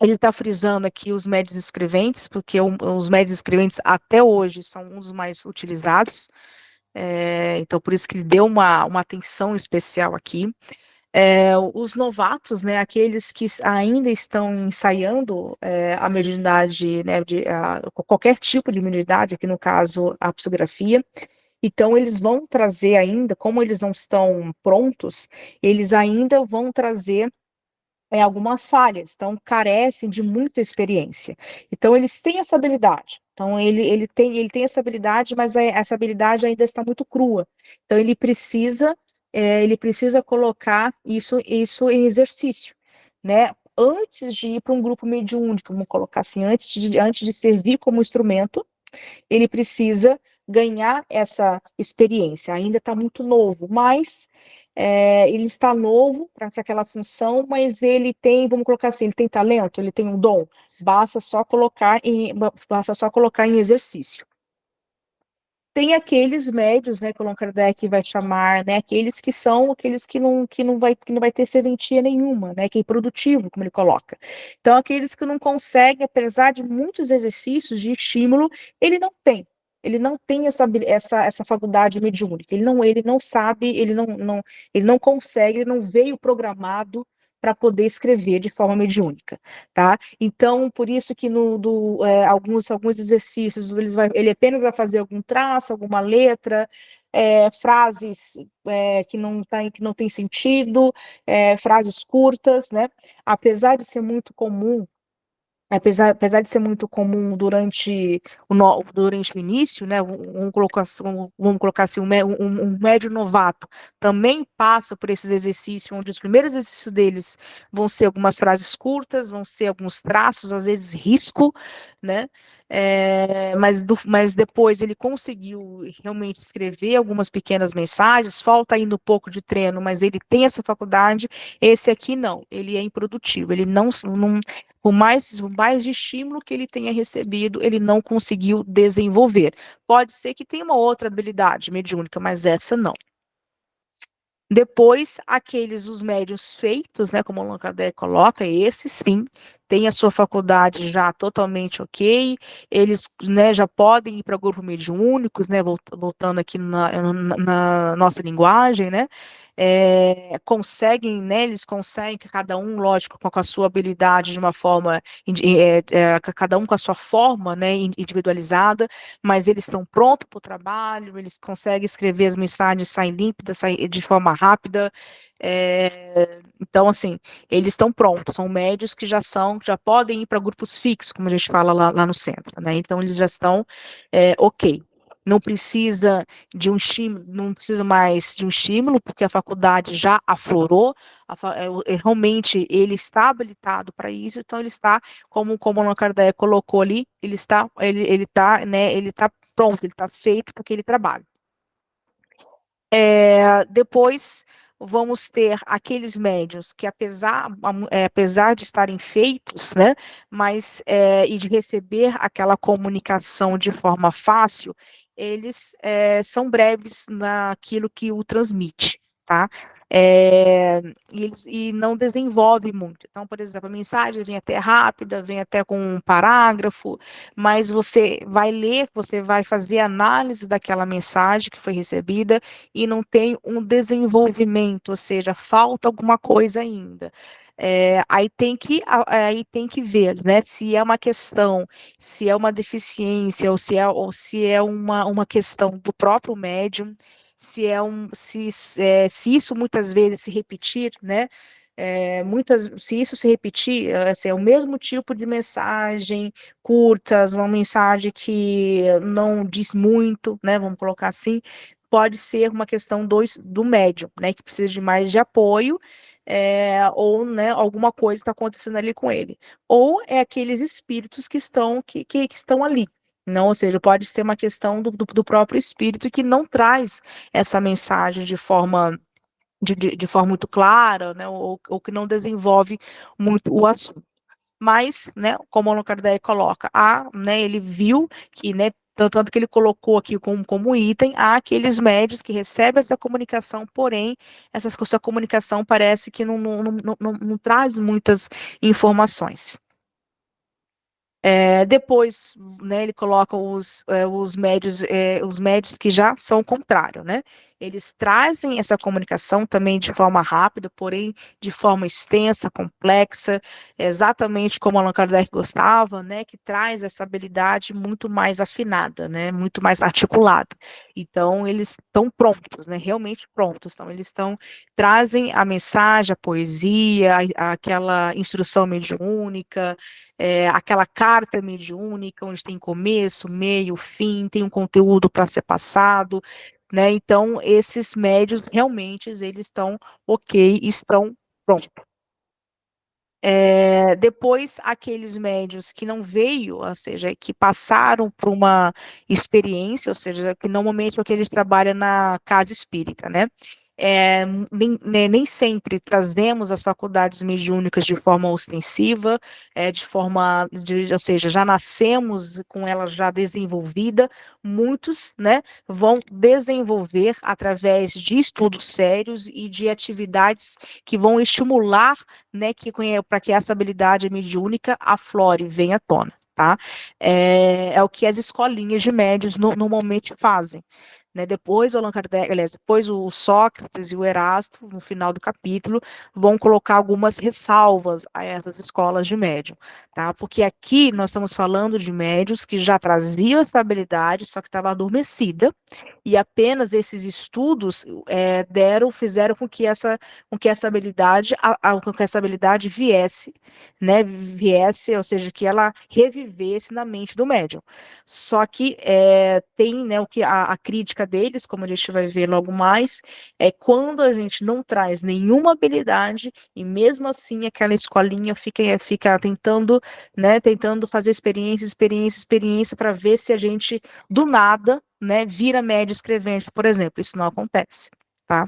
ele está frisando aqui os médios escreventes, porque os médios escreventes até hoje são um dos mais utilizados, então por isso que ele deu uma atenção especial aqui. Os novatos, né, aqueles que ainda estão ensaiando a mediunidade, né, qualquer tipo de mediunidade, aqui no caso a psicografia, então eles vão trazer ainda, como eles não estão prontos, eles ainda vão trazer algumas falhas, então carecem de muita experiência. Então eles têm essa habilidade. Então ele tem essa habilidade, mas essa habilidade ainda está muito crua. Então ele precisa colocar isso em exercício, né? Antes de ir para um grupo mediúnico, vamos colocar assim, antes de servir como instrumento, ele precisa ganhar essa experiência. Ainda está muito novo, mas ele está novo para aquela função, mas ele tem, vamos colocar assim, ele tem talento, ele tem um dom, basta só colocar em exercício. tem aqueles médios, né, que o Allan Kardec vai chamar, né, aqueles que não vai ter serventia nenhuma, né, que é improdutivo, como ele coloca. Então, aqueles que não conseguem, apesar de muitos exercícios de estímulo, ele não tem. Ele não tem essa faculdade mediúnica. Ele não sabe, ele não consegue, ele não veio programado para poder escrever de forma mediúnica, tá? Então, por isso que alguns exercícios ele apenas vai fazer algum traço, alguma letra, frases que não tem sentido, frases curtas, né? Apesar de ser muito comum apesar de ser muito comum durante o início, né, vamos colocar assim, um médio novato também passa por esses exercícios, onde os primeiros exercícios deles vão ser algumas frases curtas, vão ser alguns traços, às vezes risco, né, mas depois ele conseguiu realmente escrever algumas pequenas mensagens, falta ainda um pouco de treino, mas ele tem essa faculdade. Esse aqui não, ele é improdutivo, ele não por mais de estímulo que ele tenha recebido, ele não conseguiu desenvolver. Pode ser que tenha uma outra habilidade mediúnica, mas essa não. Depois, os médiuns feitos, né, como o Allan Kardec coloca, esses sim, têm a sua faculdade já totalmente ok, eles, né, já podem ir para grupos mediúnicos, né, voltando aqui na nossa linguagem, né, conseguem, né, eles conseguem, cada um, lógico, com a sua habilidade de uma forma, cada um com a sua forma, né, individualizada, mas eles estão prontos para o trabalho, eles conseguem escrever as mensagens, saem límpidas, saem de forma rápida. Então, assim, eles estão prontos, são médios que já podem ir para grupos fixos, como a gente fala lá no centro, né? Então, eles já estão ok. Não precisa de um estímulo, não precisa mais de um estímulo, porque a faculdade já aflorou, realmente ele está habilitado para isso, então ele está, como o Allan Kardec colocou ali, ele tá pronto, ele está feito para aquele trabalho. Depois vamos ter aqueles médios que, apesar de estarem feitos, né, mas e de receber aquela comunicação de forma fácil, eles são breves naquilo que o transmite, tá? E não desenvolve muito. Então, por exemplo, a mensagem vem até rápida, vem até com um parágrafo, mas você vai ler, você vai fazer análise daquela mensagem que foi recebida e não tem um desenvolvimento, ou seja, falta alguma coisa ainda. Aí tem que ver, né, se é uma questão, se é uma deficiência, ou se é uma questão do próprio médium, se isso muitas vezes se repetir, né, se isso se repetir, assim, é o mesmo tipo de mensagem curtas, uma mensagem que não diz muito, né, vamos colocar assim, pode ser uma questão do médium, né, que precisa de mais de apoio, ou, né, alguma coisa está acontecendo ali com ele. Ou é aqueles espíritos que estão ali. Não, ou seja, pode ser uma questão do próprio espírito que não traz essa mensagem de forma muito clara, né, ou que não desenvolve muito o assunto. Mas, né, como o Allan Kardec coloca, né, ele viu que, né, tanto que ele colocou aqui como item, há aqueles médios que recebem essa comunicação, porém, essa comunicação parece que não traz muitas informações. Depois, né, ele coloca os médios que já são o contrário, né? Eles trazem essa comunicação também de forma rápida, porém de forma extensa, complexa, exatamente como Allan Kardec gostava, né? Que traz essa habilidade muito mais afinada, né? Muito mais articulada. Então, eles estão prontos, né? Realmente prontos. Então, trazem a mensagem, a poesia, aquela instrução mediúnica, aquela carta mediúnica, onde tem começo, meio, fim, tem um conteúdo para ser passado, né? Então, esses médios, realmente, eles estão ok, estão prontos. Depois, aqueles médios que não veio, ou seja, que passaram por uma experiência, ou seja, que normalmente é o que a gente trabalha na casa espírita, né? nem sempre trazemos as faculdades mediúnicas de forma ostensiva, ou seja, já nascemos com ela já desenvolvida. Muitos, né, vão desenvolver através de estudos sérios e de atividades que vão estimular, né, para que essa habilidade mediúnica aflore, venha à tona. Tá? É o que as escolinhas de médios normalmente fazem. Né? Depois o Allan Kardec, aliás, depois o Sócrates e o Erasto, no final do capítulo, vão colocar algumas ressalvas a essas escolas de médium, tá? Porque aqui nós estamos falando de médios que já traziam essa habilidade, só que estava adormecida, e apenas esses estudos fizeram com que essa habilidade viesse, né? Ou seja, que ela revivesse na mente do médium. Só que tem, né, o que a crítica deles, como a gente vai ver logo mais, é quando a gente não traz nenhuma habilidade e mesmo assim aquela escolinha fica tentando, né, tentando fazer experiência para ver se a gente do nada, né, vira médio escrevente, por exemplo. Isso não acontece, tá?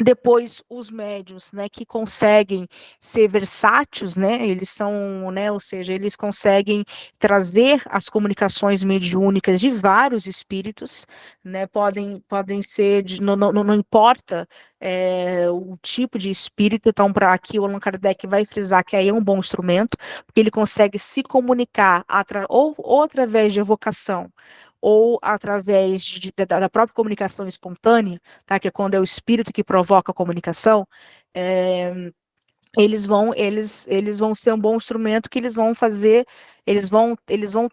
Depois, os médios, né, que conseguem ser versáteis, né, eles são, né, ou seja, eles conseguem trazer as comunicações mediúnicas de vários espíritos, né, podem ser, não importa o tipo de espírito, então, para aqui o Allan Kardec vai frisar que aí é um bom instrumento, porque ele consegue se comunicar ou através de evocação, ou através da própria comunicação espontânea, tá? Que é quando é o espírito que provoca a comunicação, eles vão ser um bom instrumento que eles vão fazer, eles vão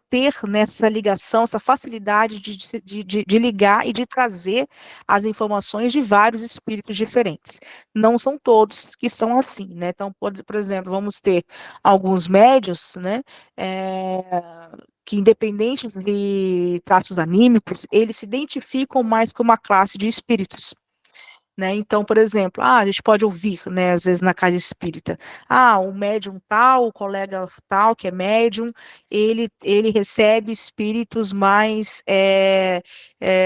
ter nessa ligação, essa facilidade de ligar e de trazer as informações de vários espíritos diferentes. Não são todos que são assim, né? Então, por exemplo, vamos ter alguns médios, né? Que independentes de traços anímicos, eles se identificam mais com uma classe de espíritos. Né? Então, por exemplo, a gente pode ouvir, né, às vezes na casa espírita, o médium tal, o colega tal, que é médium, ele recebe espíritos mais,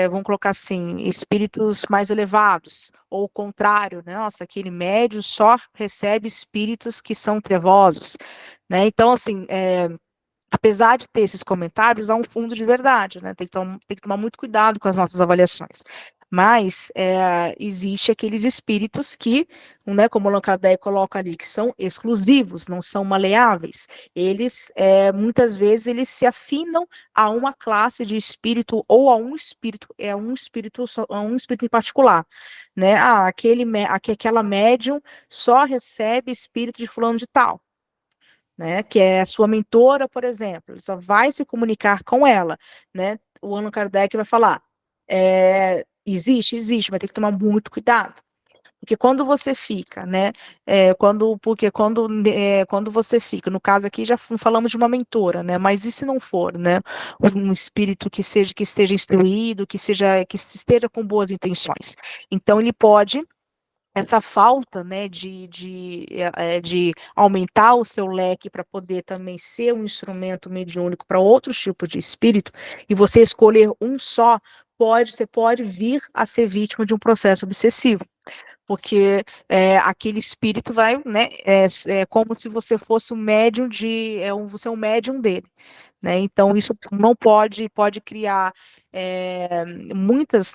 vamos colocar assim, espíritos mais elevados, ou o contrário, né? Nossa, aquele médium só recebe espíritos que são trevosos, né? Então, assim, apesar de ter esses comentários, há um fundo de verdade, né? Tem que tomar muito cuidado com as nossas avaliações. Mas existe aqueles espíritos que, né, como o Allan Kardec coloca ali, que são exclusivos, não são maleáveis. Eles, muitas vezes, eles se afinam a uma classe de espírito ou a um espírito em particular. Né? Aquela médium só recebe espírito de fulano de tal. Né, que é a sua mentora, por exemplo, ele só vai se comunicar com ela, né? O Allan Kardec vai falar, existe, mas tem que tomar muito cuidado, porque quando você fica, né? Quando você fica, no caso aqui já falamos de uma mentora, né? Mas e se não for, né? Um espírito que esteja instruído, que esteja com boas intenções, então ele pode essa falta, né, de aumentar o seu leque para poder também ser um instrumento mediúnico para outros tipos de espírito, e você escolher um só, você pode vir a ser vítima de um processo obsessivo, porque aquele espírito vai, né, é como se você fosse um médium você é um médium dele. Né? Então, isso não pode criar muitas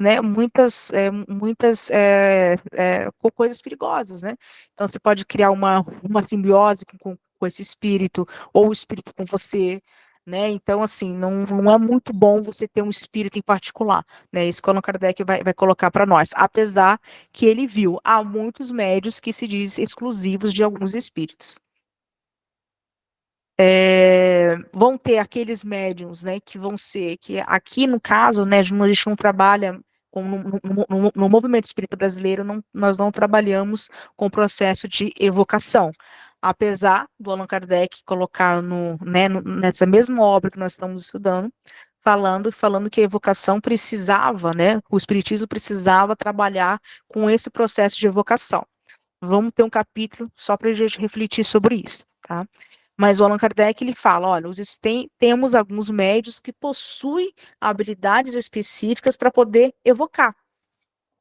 coisas perigosas, né? Então, você pode criar uma simbiose com esse espírito, ou o espírito com você, né? Então, assim, não é muito bom você ter um espírito em particular, né? Isso que o Allan Kardec vai colocar para nós, apesar que ele viu, há muitos médios que se dizem exclusivos de alguns espíritos. Vão ter aqueles médiums, né, que vão ser, que aqui no caso, né, a gente não trabalha no movimento espírita brasileiro, nós não trabalhamos com o processo de evocação, apesar do Allan Kardec colocar nessa mesma obra que nós estamos estudando, falando que a evocação precisava, né, o espiritismo precisava trabalhar com esse processo de evocação. Vamos ter um capítulo só para a gente refletir sobre isso, tá? Mas o Allan Kardec, ele fala, olha, temos alguns médios que possuem habilidades específicas para poder evocar,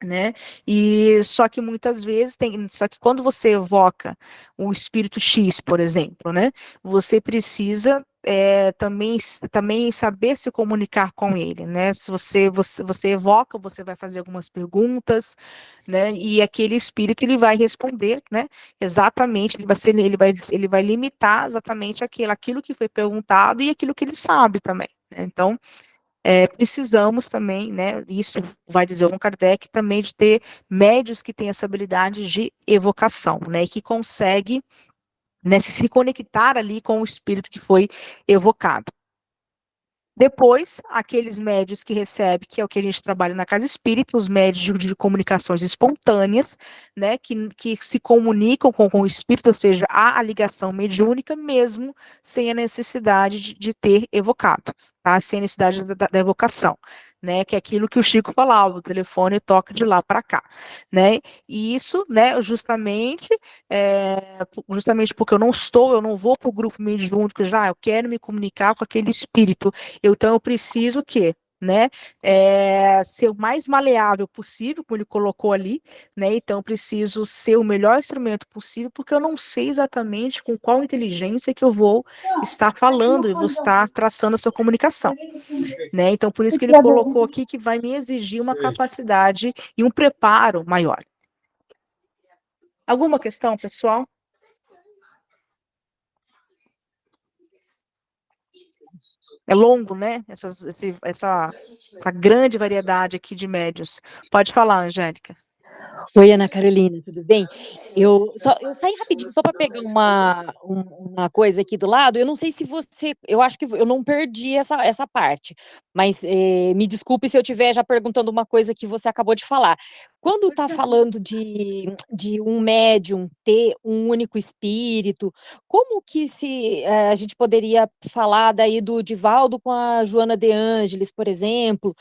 né? E só que muitas vezes só que quando você evoca um espírito X, por exemplo, né? Você precisa também saber se comunicar com ele, né? Se você evoca, você vai fazer algumas perguntas, né? E aquele espírito ele vai responder, né? Exatamente, ele vai limitar exatamente aquilo que foi perguntado e aquilo que ele sabe também, né? Então precisamos também, né, isso vai dizer o Allan Kardec, também de ter médios que têm essa habilidade de evocação, né, e que consegue, né, se conectar ali com o espírito que foi evocado. Depois, aqueles médios que recebem, que é o que a gente trabalha na Casa Espírita, os médios de comunicações espontâneas, né, que se comunicam com o espírito, ou seja, há a ligação mediúnica mesmo sem a necessidade de ter evocado, tá? Sem a necessidade da evocação, né, que é aquilo que o Chico falava, o telefone toca de lá para cá, né? E isso, né, justamente porque eu não vou para o grupo mediúnico já, eu quero me comunicar com aquele espírito. Então, eu preciso o quê? Né, ser o mais maleável possível, como ele colocou ali, né? Então, eu preciso ser o melhor instrumento possível, porque eu não sei exatamente com qual inteligência que eu vou estar falando e vou estar traçando essa comunicação, né? Então, por isso que ele colocou aqui que vai me exigir uma capacidade e um preparo maior. Alguma questão, pessoal? É longo, né? Essa grande variedade aqui de médios. Pode falar, Angélica. Oi, Ana Carolina, tudo bem? Eu saí rapidinho só para pegar uma coisa aqui do lado. Eu não sei se você. Eu acho que eu não perdi essa parte, mas me desculpe se eu estiver já perguntando uma coisa que você acabou de falar. Quando está falando de um médium ter um único espírito, como que a gente poderia falar daí do Divaldo com a Joana de Ângeles, por exemplo?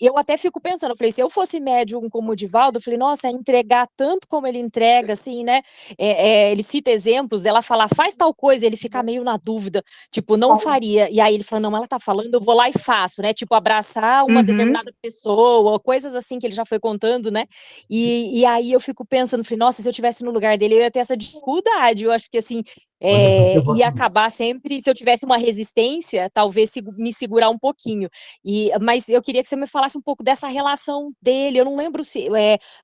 Eu até fico pensando, eu falei, se eu fosse médium como o Divaldo, eu falei, nossa, entregar tanto como ele entrega, assim, né? Ele cita exemplos dela falar, faz tal coisa, ele fica meio na dúvida, tipo, não faria. E aí ele fala, não, ela tá falando, eu vou lá e faço, né? Tipo, abraçar uma determinada pessoa, coisas assim que ele já foi contando, né? E aí eu fico pensando, falei, nossa, se eu tivesse no lugar dele, eu ia ter essa dificuldade. Eu acho que assim, ia acabar sempre, se eu tivesse uma resistência, talvez me segurar um pouquinho. Mas eu queria que você me falasse um pouco dessa relação dele. Eu não lembro se,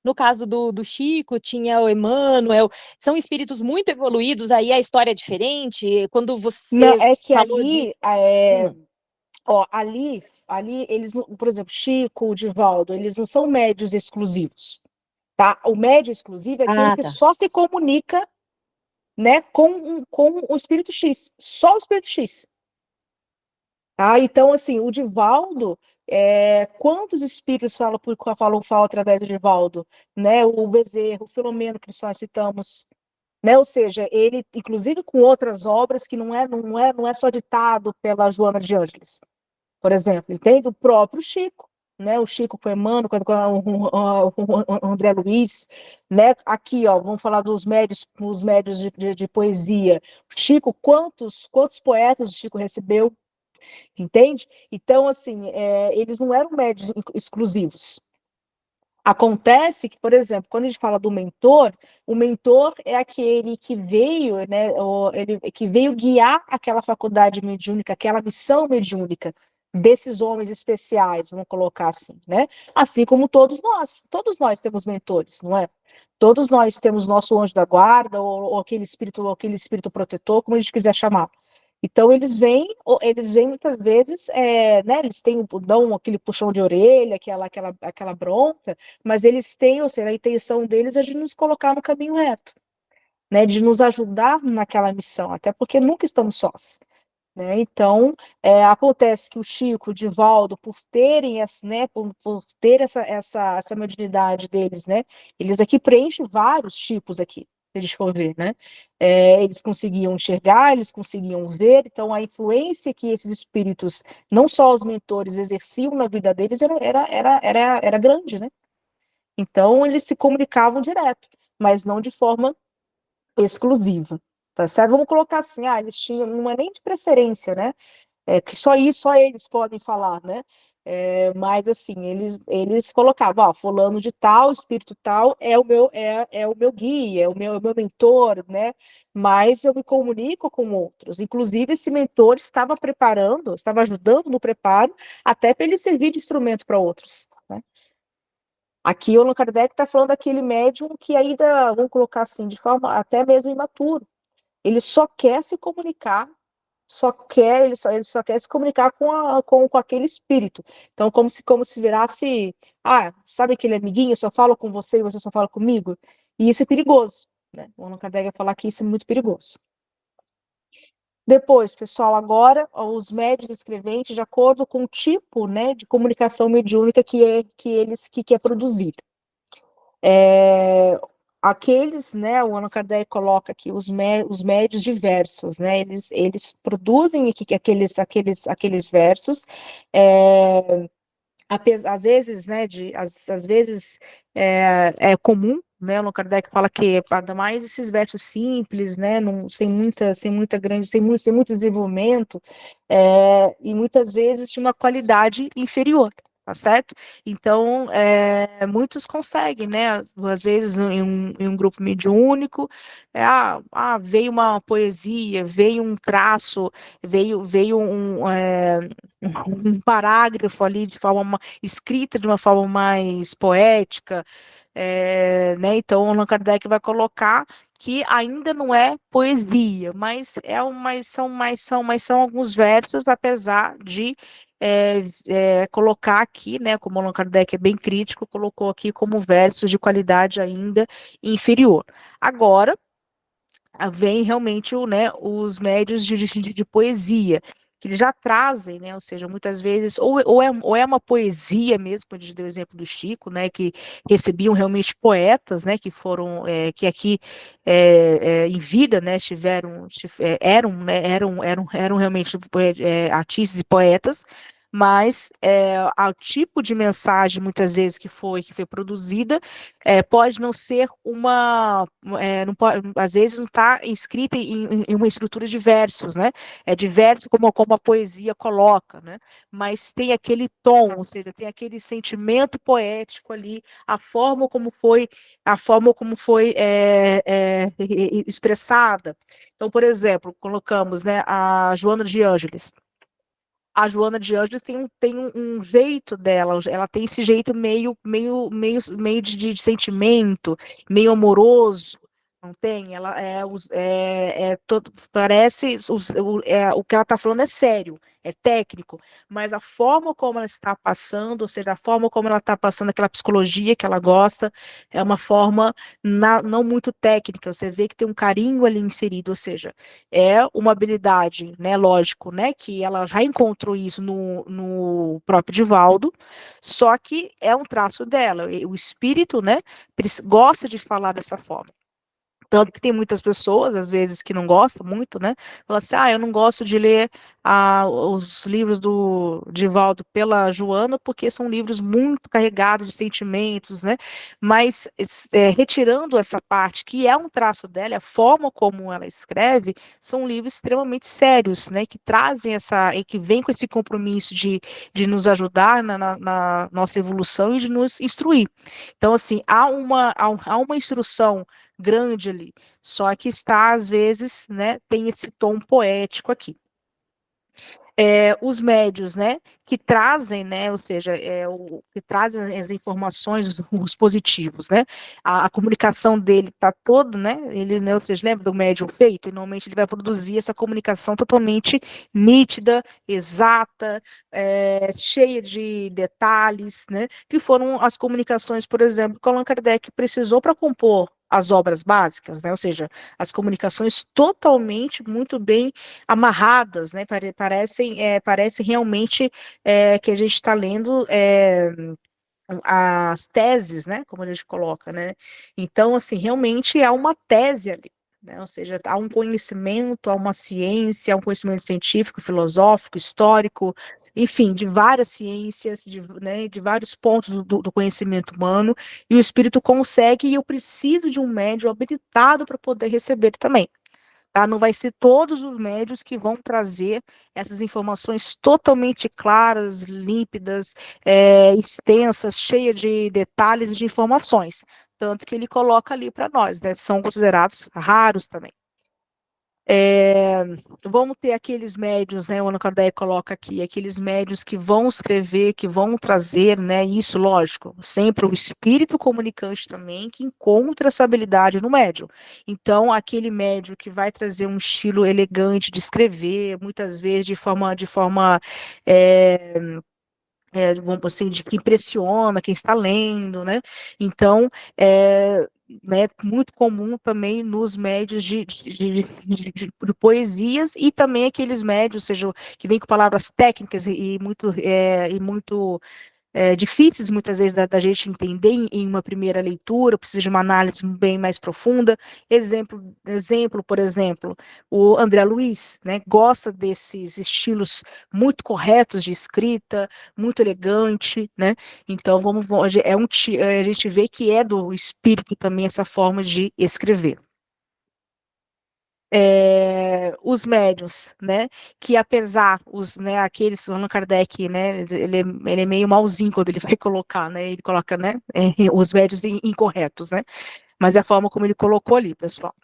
no caso do Chico, tinha o Emmanuel, são espíritos muito evoluídos, aí a história é diferente. Quando você Não, é que falou ali, ali eles, por exemplo, Chico, o Divaldo, eles não são médios exclusivos, tá? O médio exclusivo é aquele que tá. só se comunica, né, com o espírito X, só o espírito X. Tá? Então, assim, o Divaldo, quantos espíritos falam através do Divaldo? Né? O Bezerro, o Filomeno, que nós citamos. Né? Ou seja, ele, inclusive com outras obras que não é só ditado pela Joana de Ângeles, por exemplo, entende? O próprio Chico, né? O Chico com o Emmanuel, com o André Luiz, né? Aqui, ó, vamos falar dos médios, de poesia. Chico, quantos poetas o Chico recebeu? Entende? Então, assim, eles não eram médios exclusivos. Acontece que, por exemplo, quando a gente fala do mentor, o mentor é aquele que veio, né, que veio guiar aquela faculdade mediúnica, aquela missão mediúnica desses homens especiais, vamos colocar assim, né? Assim como todos nós temos mentores, não é? Todos nós temos nosso anjo da guarda ou aquele espírito protetor, como a gente quiser chamar. Então eles vêm muitas vezes, né? Eles dão aquele puxão de orelha, aquela bronca, mas eles têm, ou seja, a intenção deles é de nos colocar no caminho reto, né? De nos ajudar naquela missão, até porque nunca estamos sós. Né? Então, acontece que o Chico, o Divaldo, por terem né, por ter essa mediunidade deles, né, eles aqui preenchem vários tipos aqui, se a gente for ver, né? Eles conseguiam enxergar, eles conseguiam ver, então a influência que esses espíritos, não só os mentores, exerciam na vida deles era grande, né? Então, eles se comunicavam direto, mas não de forma exclusiva. tá certo? Vamos colocar assim, eles tinham, não é nem de preferência, né? Que só eles podem falar, né? Mas assim, eles colocavam, fulano de tal, espírito tal, é o meu guia, é o meu mentor, né? Mas eu me comunico com outros. Inclusive, esse mentor estava preparando, estava ajudando no preparo, até para ele servir de instrumento para outros, né? Aqui o Allan Kardec está falando daquele médium que ainda, vamos colocar assim, de forma até mesmo imaturo. Ele só quer se comunicar, ele só quer se comunicar com aquele espírito. Então, como se virasse, sabe aquele amiguinho, eu só falo com você e você só fala comigo? E isso é perigoso, né? O Allan Kardec vai falar que isso é muito perigoso. Depois, pessoal, agora os médios escreventes, de acordo com o tipo, né, de comunicação mediúnica que é produzida. Aqueles, né, o Allan Kardec coloca aqui os médios diversos, né, eles produzem aqueles versos, às vezes, né, às vezes é comum, né, o Allan Kardec fala que ainda mais esses versos simples, né, sem muito desenvolvimento, e muitas vezes de uma qualidade inferior. Tá certo? Então, muitos conseguem, né? Às vezes, em um grupo mediúnico, veio uma poesia, veio um traço, veio um parágrafo ali escrita de uma forma mais poética, né? Então, o Allan Kardec vai colocar que ainda não é poesia, mas são alguns versos, apesar de colocar aqui, né, como o Allan Kardec é bem crítico, colocou aqui como versos de qualidade ainda inferior. Agora, vem realmente os médios de poesia, que eles já trazem, né, ou seja, muitas vezes, ou é uma poesia mesmo, como a gente deu o exemplo do Chico, né, que recebiam realmente poetas, né, que foram, que aqui em vida, né, eram realmente artistas e poetas, mas o tipo de mensagem, muitas vezes, que foi produzida, pode não ser não pode, às vezes não está escrita em uma estrutura de versos, né? É de versos como a poesia coloca, né? Mas tem aquele tom, ou seja, tem aquele sentimento poético ali, a forma como foi expressada. Então, por exemplo, colocamos, né, a Joana de Ângeles. A Joana de Ângeles tem um jeito dela, ela tem esse jeito meio de sentimento, meio amoroso, não tem? Ela parece, o que ela está falando é sério, é técnico, mas a forma como ela está passando, ou seja, a forma como ela está passando aquela psicologia que ela gosta, é uma forma não muito técnica, você vê que tem um carinho ali inserido, ou seja, é uma habilidade, né, lógico, né, que ela já encontrou isso no próprio Divaldo, só que é um traço dela, o espírito, né, gosta de falar dessa forma. Tanto que tem muitas pessoas, às vezes, que não gostam muito, né? Fala assim, eu não gosto de ler os livros do Divaldo pela Joana, porque são livros muito carregados de sentimentos, né? Mas, retirando essa parte, que é um traço dela, a forma como ela escreve, são livros extremamente sérios, né? Que trazem e que vem com esse compromisso de nos ajudar na nossa evolução e de nos instruir. Então, assim, há uma instrução grande ali, só que está, às vezes, né, tem esse tom poético aqui. Os médios, né, que trazem, né, ou seja, que trazem as informações, os positivos, né, a comunicação dele está toda, né, ele, né, vocês lembram do médium feito? E normalmente ele vai produzir essa comunicação totalmente nítida, exata, cheia de detalhes, né, que foram as comunicações, por exemplo, que Allan Kardec precisou para compor as obras básicas, né, ou seja, as comunicações totalmente muito bem amarradas, né? Parece realmente que a gente está lendo as teses, né? Como a gente coloca, né? Então, assim, realmente há uma tese ali. Né? Ou seja, há um conhecimento, há uma ciência, há um conhecimento científico, filosófico, histórico, enfim, de várias ciências, né, de vários pontos do conhecimento humano, e o espírito consegue, e eu preciso de um médium habilitado para poder receber também. tá? Não vai ser todos os médios que vão trazer essas informações totalmente claras, límpidas, extensas, cheias de detalhes e de informações. Tanto que ele coloca ali para nós, né? São considerados raros também. Vamos ter aqueles médios, né? O Allan Kardec coloca aqui, aqueles médios que vão escrever, que vão trazer, né? Isso, lógico, sempre o espírito comunicante também que encontra essa habilidade no médium. Então, aquele médio que vai trazer um estilo elegante de escrever, muitas vezes de forma vamos assim, de que impressiona quem está lendo, né? Então, né, muito comum também nos médios de poesias e também aqueles médios, seja, que vêm com palavras técnicas e muito difíceis muitas vezes da gente entender em uma primeira leitura, precisa de uma análise bem mais profunda. Exemplo, por exemplo, o André Luiz, né, gosta desses estilos muito corretos de escrita, muito elegante, né? Então a gente vê que é do espírito também essa forma de escrever. Os médiuns, né, que apesar, aqueles, o Allan Kardec, né, ele é meio malzinho quando ele vai colocar, né, ele coloca, né, os médiuns incorretos, né, mas é a forma como ele colocou ali, pessoal.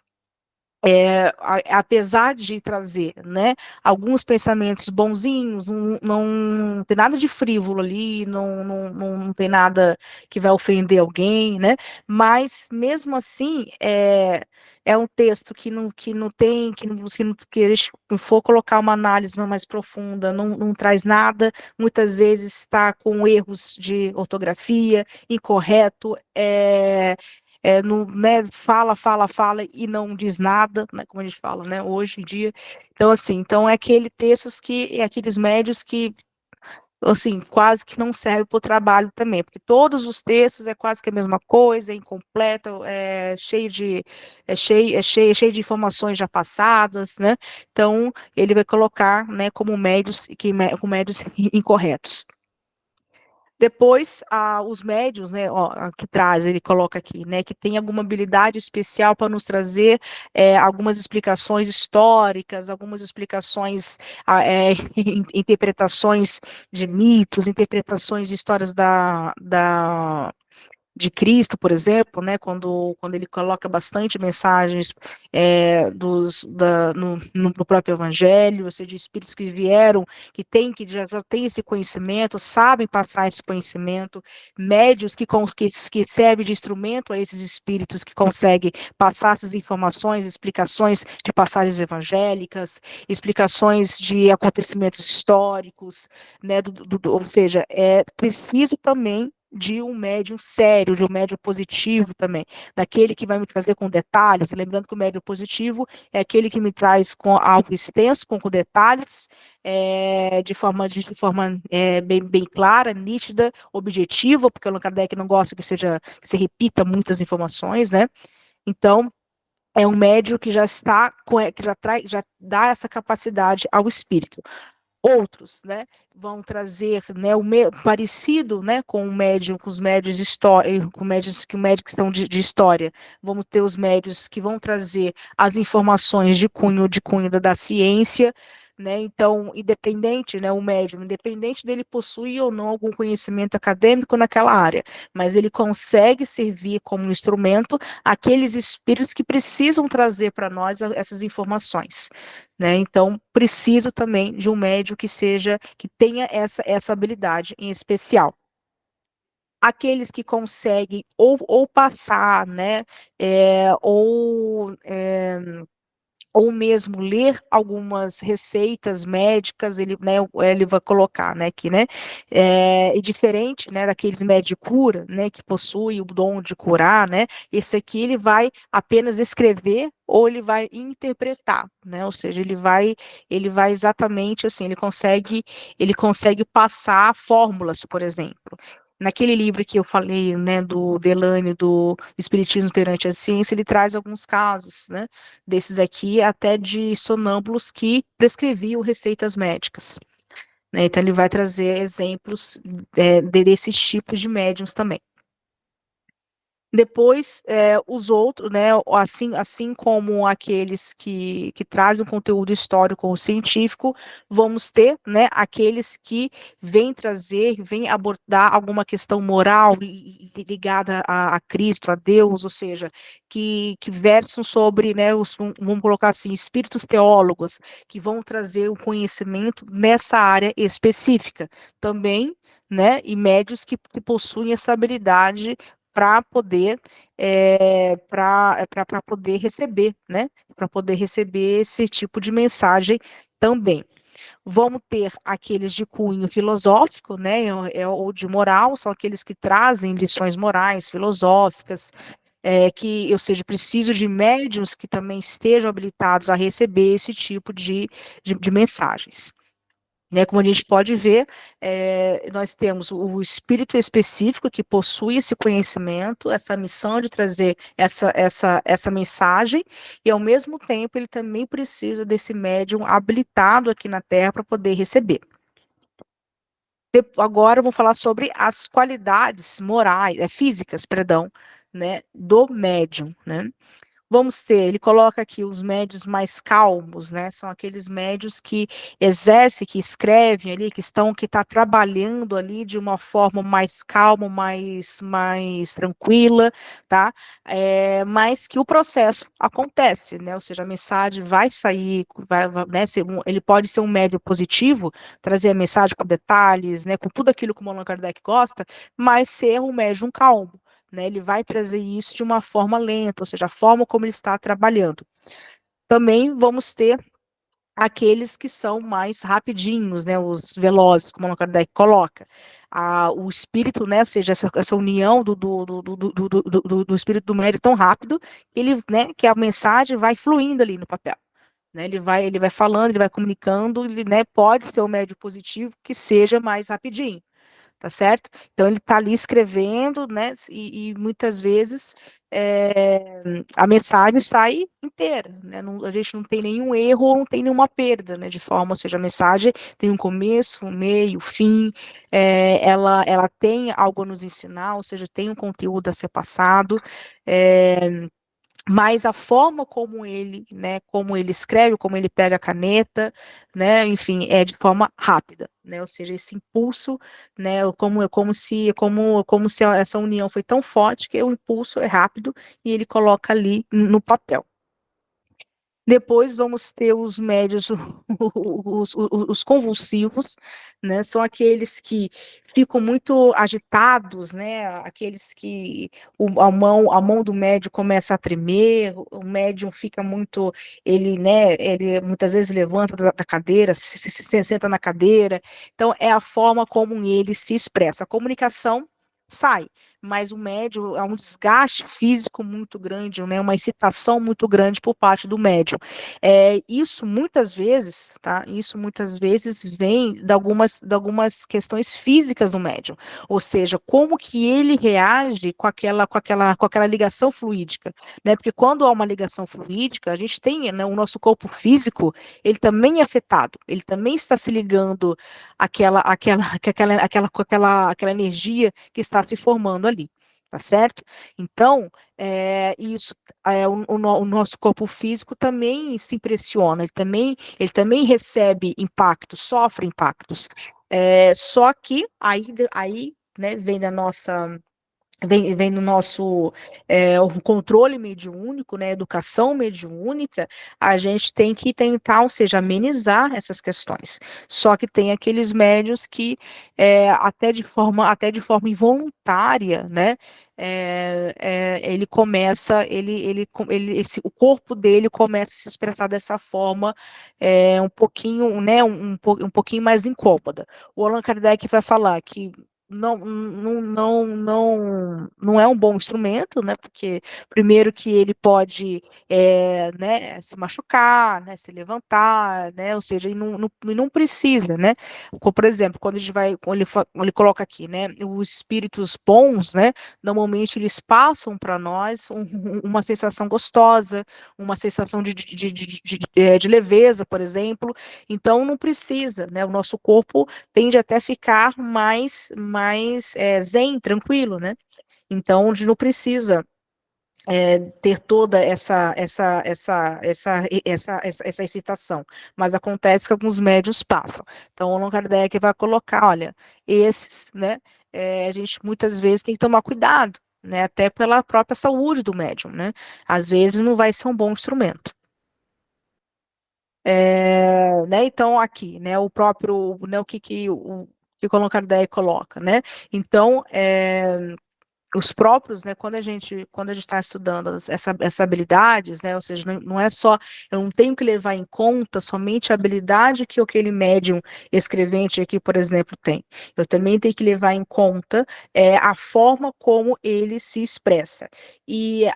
Apesar de trazer, né, alguns pensamentos bonzinhos, não tem nada de frívolo ali, não tem nada que vai ofender alguém, né, mas mesmo assim é um texto que não tem, que a gente for colocar uma análise mais profunda, não traz nada, muitas vezes está com erros de ortografia, incorreto, né, fala e não diz nada, né, como a gente fala, né, hoje em dia. Então, assim, aqueles médios que, assim, quase que não servem para o trabalho também, porque todos os textos é quase que a mesma coisa, é incompleto, cheio de informações já passadas, né? Então, ele vai colocar, né, como com médios incorretos. Depois, os médios, né, ó, que traz, ele coloca aqui, né, que tem alguma habilidade especial para nos trazer algumas explicações históricas, algumas explicações, interpretações de mitos, interpretações de histórias de Cristo, por exemplo, né, quando ele coloca bastante mensagens no próprio Evangelho, ou seja, de espíritos que vieram, que já têm esse conhecimento, sabem passar esse conhecimento, médios que servem de instrumento a esses espíritos que conseguem passar essas informações, explicações de passagens evangélicas, explicações de acontecimentos históricos, né, ou seja, é preciso também de um médium sério, de um médium positivo também, daquele que vai me trazer com detalhes, lembrando que o médium positivo é aquele que me traz com algo extenso, com detalhes, de forma bem clara, nítida, objetiva, porque o Allan Kardec não gosta que se repita muitas informações, né? Então, é um médium que já está, já dá essa capacidade ao espírito. Outros, né, vão trazer, né, parecido, né, com os médios de história, com médios que são de história. Vamos ter os médios que vão trazer as informações de cunho da ciência, né? Então, independente, né, o médium, independente dele possuir ou não algum conhecimento acadêmico naquela área, mas ele consegue servir como instrumento aqueles espíritos que precisam trazer para nós essas informações, né? Então, preciso também de um médium que tenha essa habilidade em especial. Aqueles que conseguem ou passar, né, ou mesmo ler algumas receitas médicas, ele vai colocar, né, aqui, né, e diferente, né, daqueles médicos de cura, né, que possui o dom de curar, né, esse aqui ele vai apenas escrever ou ele vai interpretar, né, ou seja, ele vai exatamente assim, ele consegue passar fórmulas, por exemplo. Naquele livro que eu falei, né, do Delane, do Espiritismo perante a Ciência, ele traz alguns casos, né, desses aqui, até de sonâmbulos que prescreviam receitas médicas, né? Então, ele vai trazer exemplos desses tipos de médiums também. Depois, os outros, né, assim como aqueles que trazem um conteúdo histórico ou científico, vamos ter, né, aqueles que vêm abordar alguma questão moral ligada a Cristo, a Deus, ou seja, que versam sobre, né, vamos colocar assim, espíritos teólogos, que vão trazer o conhecimento nessa área específica. Também, né, e médios que possuem essa habilidade para poder para poder receber, né? Para poder receber esse tipo de mensagem também. Vamos ter aqueles de cunho filosófico, né? Ou de moral, são aqueles que trazem lições morais, filosóficas, ou seja, preciso de médiuns que também estejam habilitados a receber esse tipo de mensagens. Né, como a gente pode ver, nós temos o espírito específico que possui esse conhecimento, essa missão de trazer essa mensagem, e ao mesmo tempo ele também precisa desse médium habilitado aqui na Terra para poder receber. Agora vamos falar sobre as qualidades morais, físicas, perdão, né, do médium, né? Vamos ter, ele coloca aqui os médios mais calmos, né? São aqueles médios que exercem, que escrevem ali, que está trabalhando ali de uma forma mais calma, mais tranquila, tá? Mas que o processo acontece, né? Ou seja, a mensagem vai sair, né? Ele pode ser um médio positivo, trazer a mensagem com detalhes, né? Com tudo aquilo que o Allan Kardec gosta, mas ser um médium calmo. Né, ele vai trazer isso de uma forma lenta, ou seja, a forma como ele está trabalhando. Também vamos ter aqueles que são mais rapidinhos, né, os velozes, como o Kardec coloca. O espírito, né, ou seja, essa união do espírito do médium tão rápido que ele, né, que a mensagem vai fluindo ali no papel. Né, ele vai falando, ele vai comunicando, ele, né, pode ser o médium positivo que seja mais rapidinho. Tá certo? Então ele está ali escrevendo, né? E muitas vezes a mensagem sai inteira, né? A gente não tem nenhum erro ou não tem nenhuma perda, né? De forma, ou seja, a mensagem tem um começo, um meio, fim, ela tem algo a nos ensinar, ou seja, tem um conteúdo a ser passado. Mas a forma como ele, né, como ele escreve, como ele pega a caneta, né, enfim, é de forma rápida, né, ou seja, esse impulso, né, como se essa união foi tão forte que o impulso é rápido e ele coloca ali no papel. Depois vamos ter os médios, os convulsivos, né? São aqueles que ficam muito agitados, né? Aqueles que a mão do médium começa a tremer, o médium fica muito, né? Ele muitas vezes levanta da cadeira, se senta na cadeira. Então, é a forma como ele se expressa. A comunicação sai, mas o médium é um desgaste físico muito grande, né, uma excitação muito grande por parte do médium. Isso muitas vezes, tá? Isso muitas vezes vem de algumas questões físicas do médium, ou seja, como que ele reage com aquela ligação fluídica, né? Porque quando há uma ligação fluídica, a gente tem, né, o nosso corpo físico, ele também é afetado, ele também está se ligando àquela energia que está se formando ali, tá certo? Então, o nosso corpo físico também se impressiona, ele também recebe impactos, sofre impactos. Só que aí, né, vem do nosso o controle mediúnico, né, educação mediúnica, a gente tem que tentar, ou seja, amenizar essas questões. Só que tem aqueles médios que até de forma involuntária, né, ele começa, o corpo dele começa a se expressar dessa forma um pouquinho, né, um pouquinho mais incômoda. O Allan Kardec vai falar que não é um bom instrumento, né? Porque primeiro que ele pode né, se machucar, né, se levantar, né? Ou seja, e não precisa, né? Por exemplo, quando ele coloca aqui, né? Os espíritos bons, né? Normalmente eles passam para nós uma sensação gostosa, uma sensação de leveza, por exemplo. Então não precisa, né? O nosso corpo tende até a ficar mais zen, tranquilo, né? Então, onde não precisa ter toda essa excitação, mas acontece que alguns médiuns passam. Então, o Allan Kardec vai colocar, olha, esses, né, a gente muitas vezes tem que tomar cuidado, né, até pela própria saúde do médium, né, às vezes não vai ser um bom instrumento. Né, então, aqui, né, o próprio, né, o que o Allan Kardec coloca, né, então, os próprios, né, quando a gente está estudando essas habilidades, né, ou seja, não é só, eu não tenho que levar em conta somente a habilidade que aquele médium escrevente aqui, por exemplo, tem. Eu também tenho que levar em conta a forma como ele se expressa. E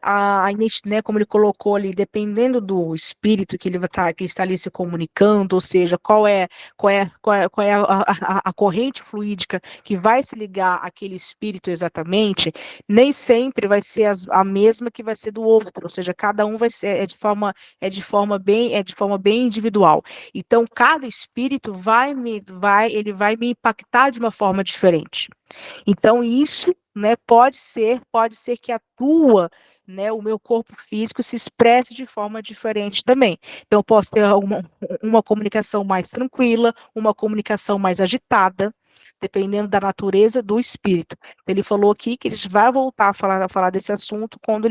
né, como ele colocou ali, dependendo do espírito que está ali se comunicando, ou seja, qual é a corrente fluídica que vai se ligar àquele espírito exatamente, nem sempre vai ser a mesma que vai ser do outro, ou seja, cada um vai ser de forma bem individual. Então, cada espírito ele vai me impactar de uma forma diferente. Então, isso, né, pode ser que né, o meu corpo físico se expresse de forma diferente também. Então, eu posso ter uma comunicação mais tranquila, uma comunicação mais agitada, dependendo da natureza do espírito. Ele falou aqui que a gente vai voltar a falar desse assunto quando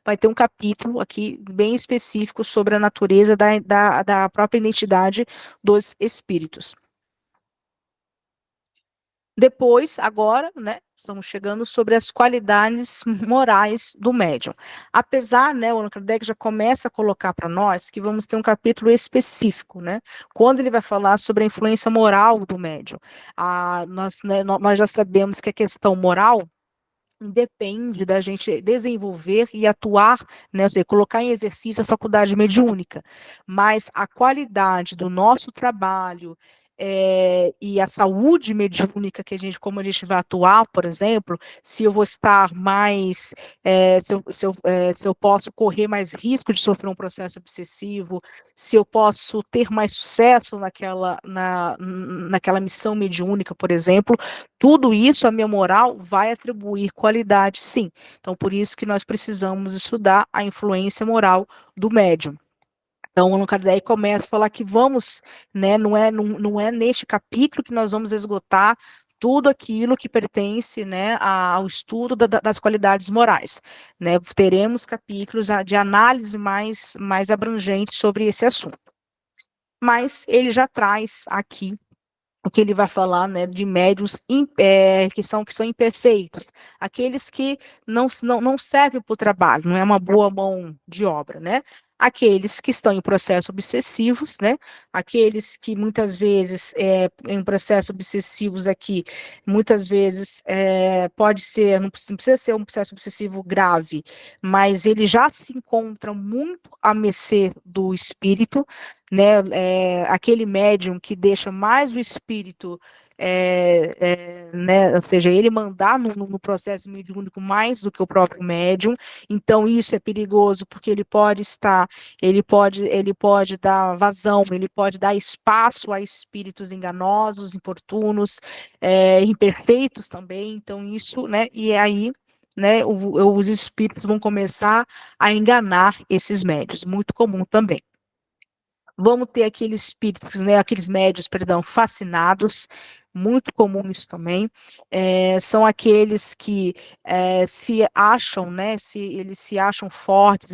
vai ter um capítulo aqui bem específico sobre a natureza da própria identidade dos espíritos. Depois, agora, né, estamos chegando sobre as qualidades morais do médium. Apesar, né, o Allan Kardec já começa a colocar para nós que vamos ter um capítulo específico, né, quando ele vai falar sobre a influência moral do médium. Nós já sabemos que a questão moral depende da gente desenvolver e atuar, né, ou seja, colocar em exercício a faculdade mediúnica, mas a qualidade do nosso trabalho e a saúde mediúnica como a gente vai atuar, por exemplo, se eu vou estar mais, se eu posso correr mais risco de sofrer um processo obsessivo, se eu posso ter mais sucesso naquela missão mediúnica, por exemplo, tudo isso, a minha moral vai atribuir qualidade, sim. Então, por isso que nós precisamos estudar a influência moral do médium. Então, o Allan Kardec começa a falar que vamos, né, não é neste capítulo que nós vamos esgotar tudo aquilo que pertence, né, ao estudo das qualidades morais, né? Teremos capítulos de análise mais abrangentes sobre esse assunto. Mas ele já traz aqui o que ele vai falar, né, de médiuns que são imperfeitos, aqueles que não servem para o trabalho, não é uma boa mão de obra, né? Aqueles que estão em processos obsessivos, né? Aqueles que muitas vezes, em processos obsessivos aqui, muitas vezes pode ser, não precisa ser um processo obsessivo grave, mas ele já se encontra muito à mercê do espírito, né, aquele médium que deixa mais o espírito, né, ou seja, ele mandar no processo mediúnico mais do que o próprio médium. Então isso é perigoso porque ele pode dar vazão, ele pode dar espaço a espíritos enganosos, importunos, imperfeitos também. Então isso, né, e aí, né, os espíritos vão começar a enganar esses médios, muito comum também. Vamos ter aqueles espíritos, né, aqueles médios, perdão, fascinados, muito comum isso também. São aqueles que se acham, né, eles se acham fortes,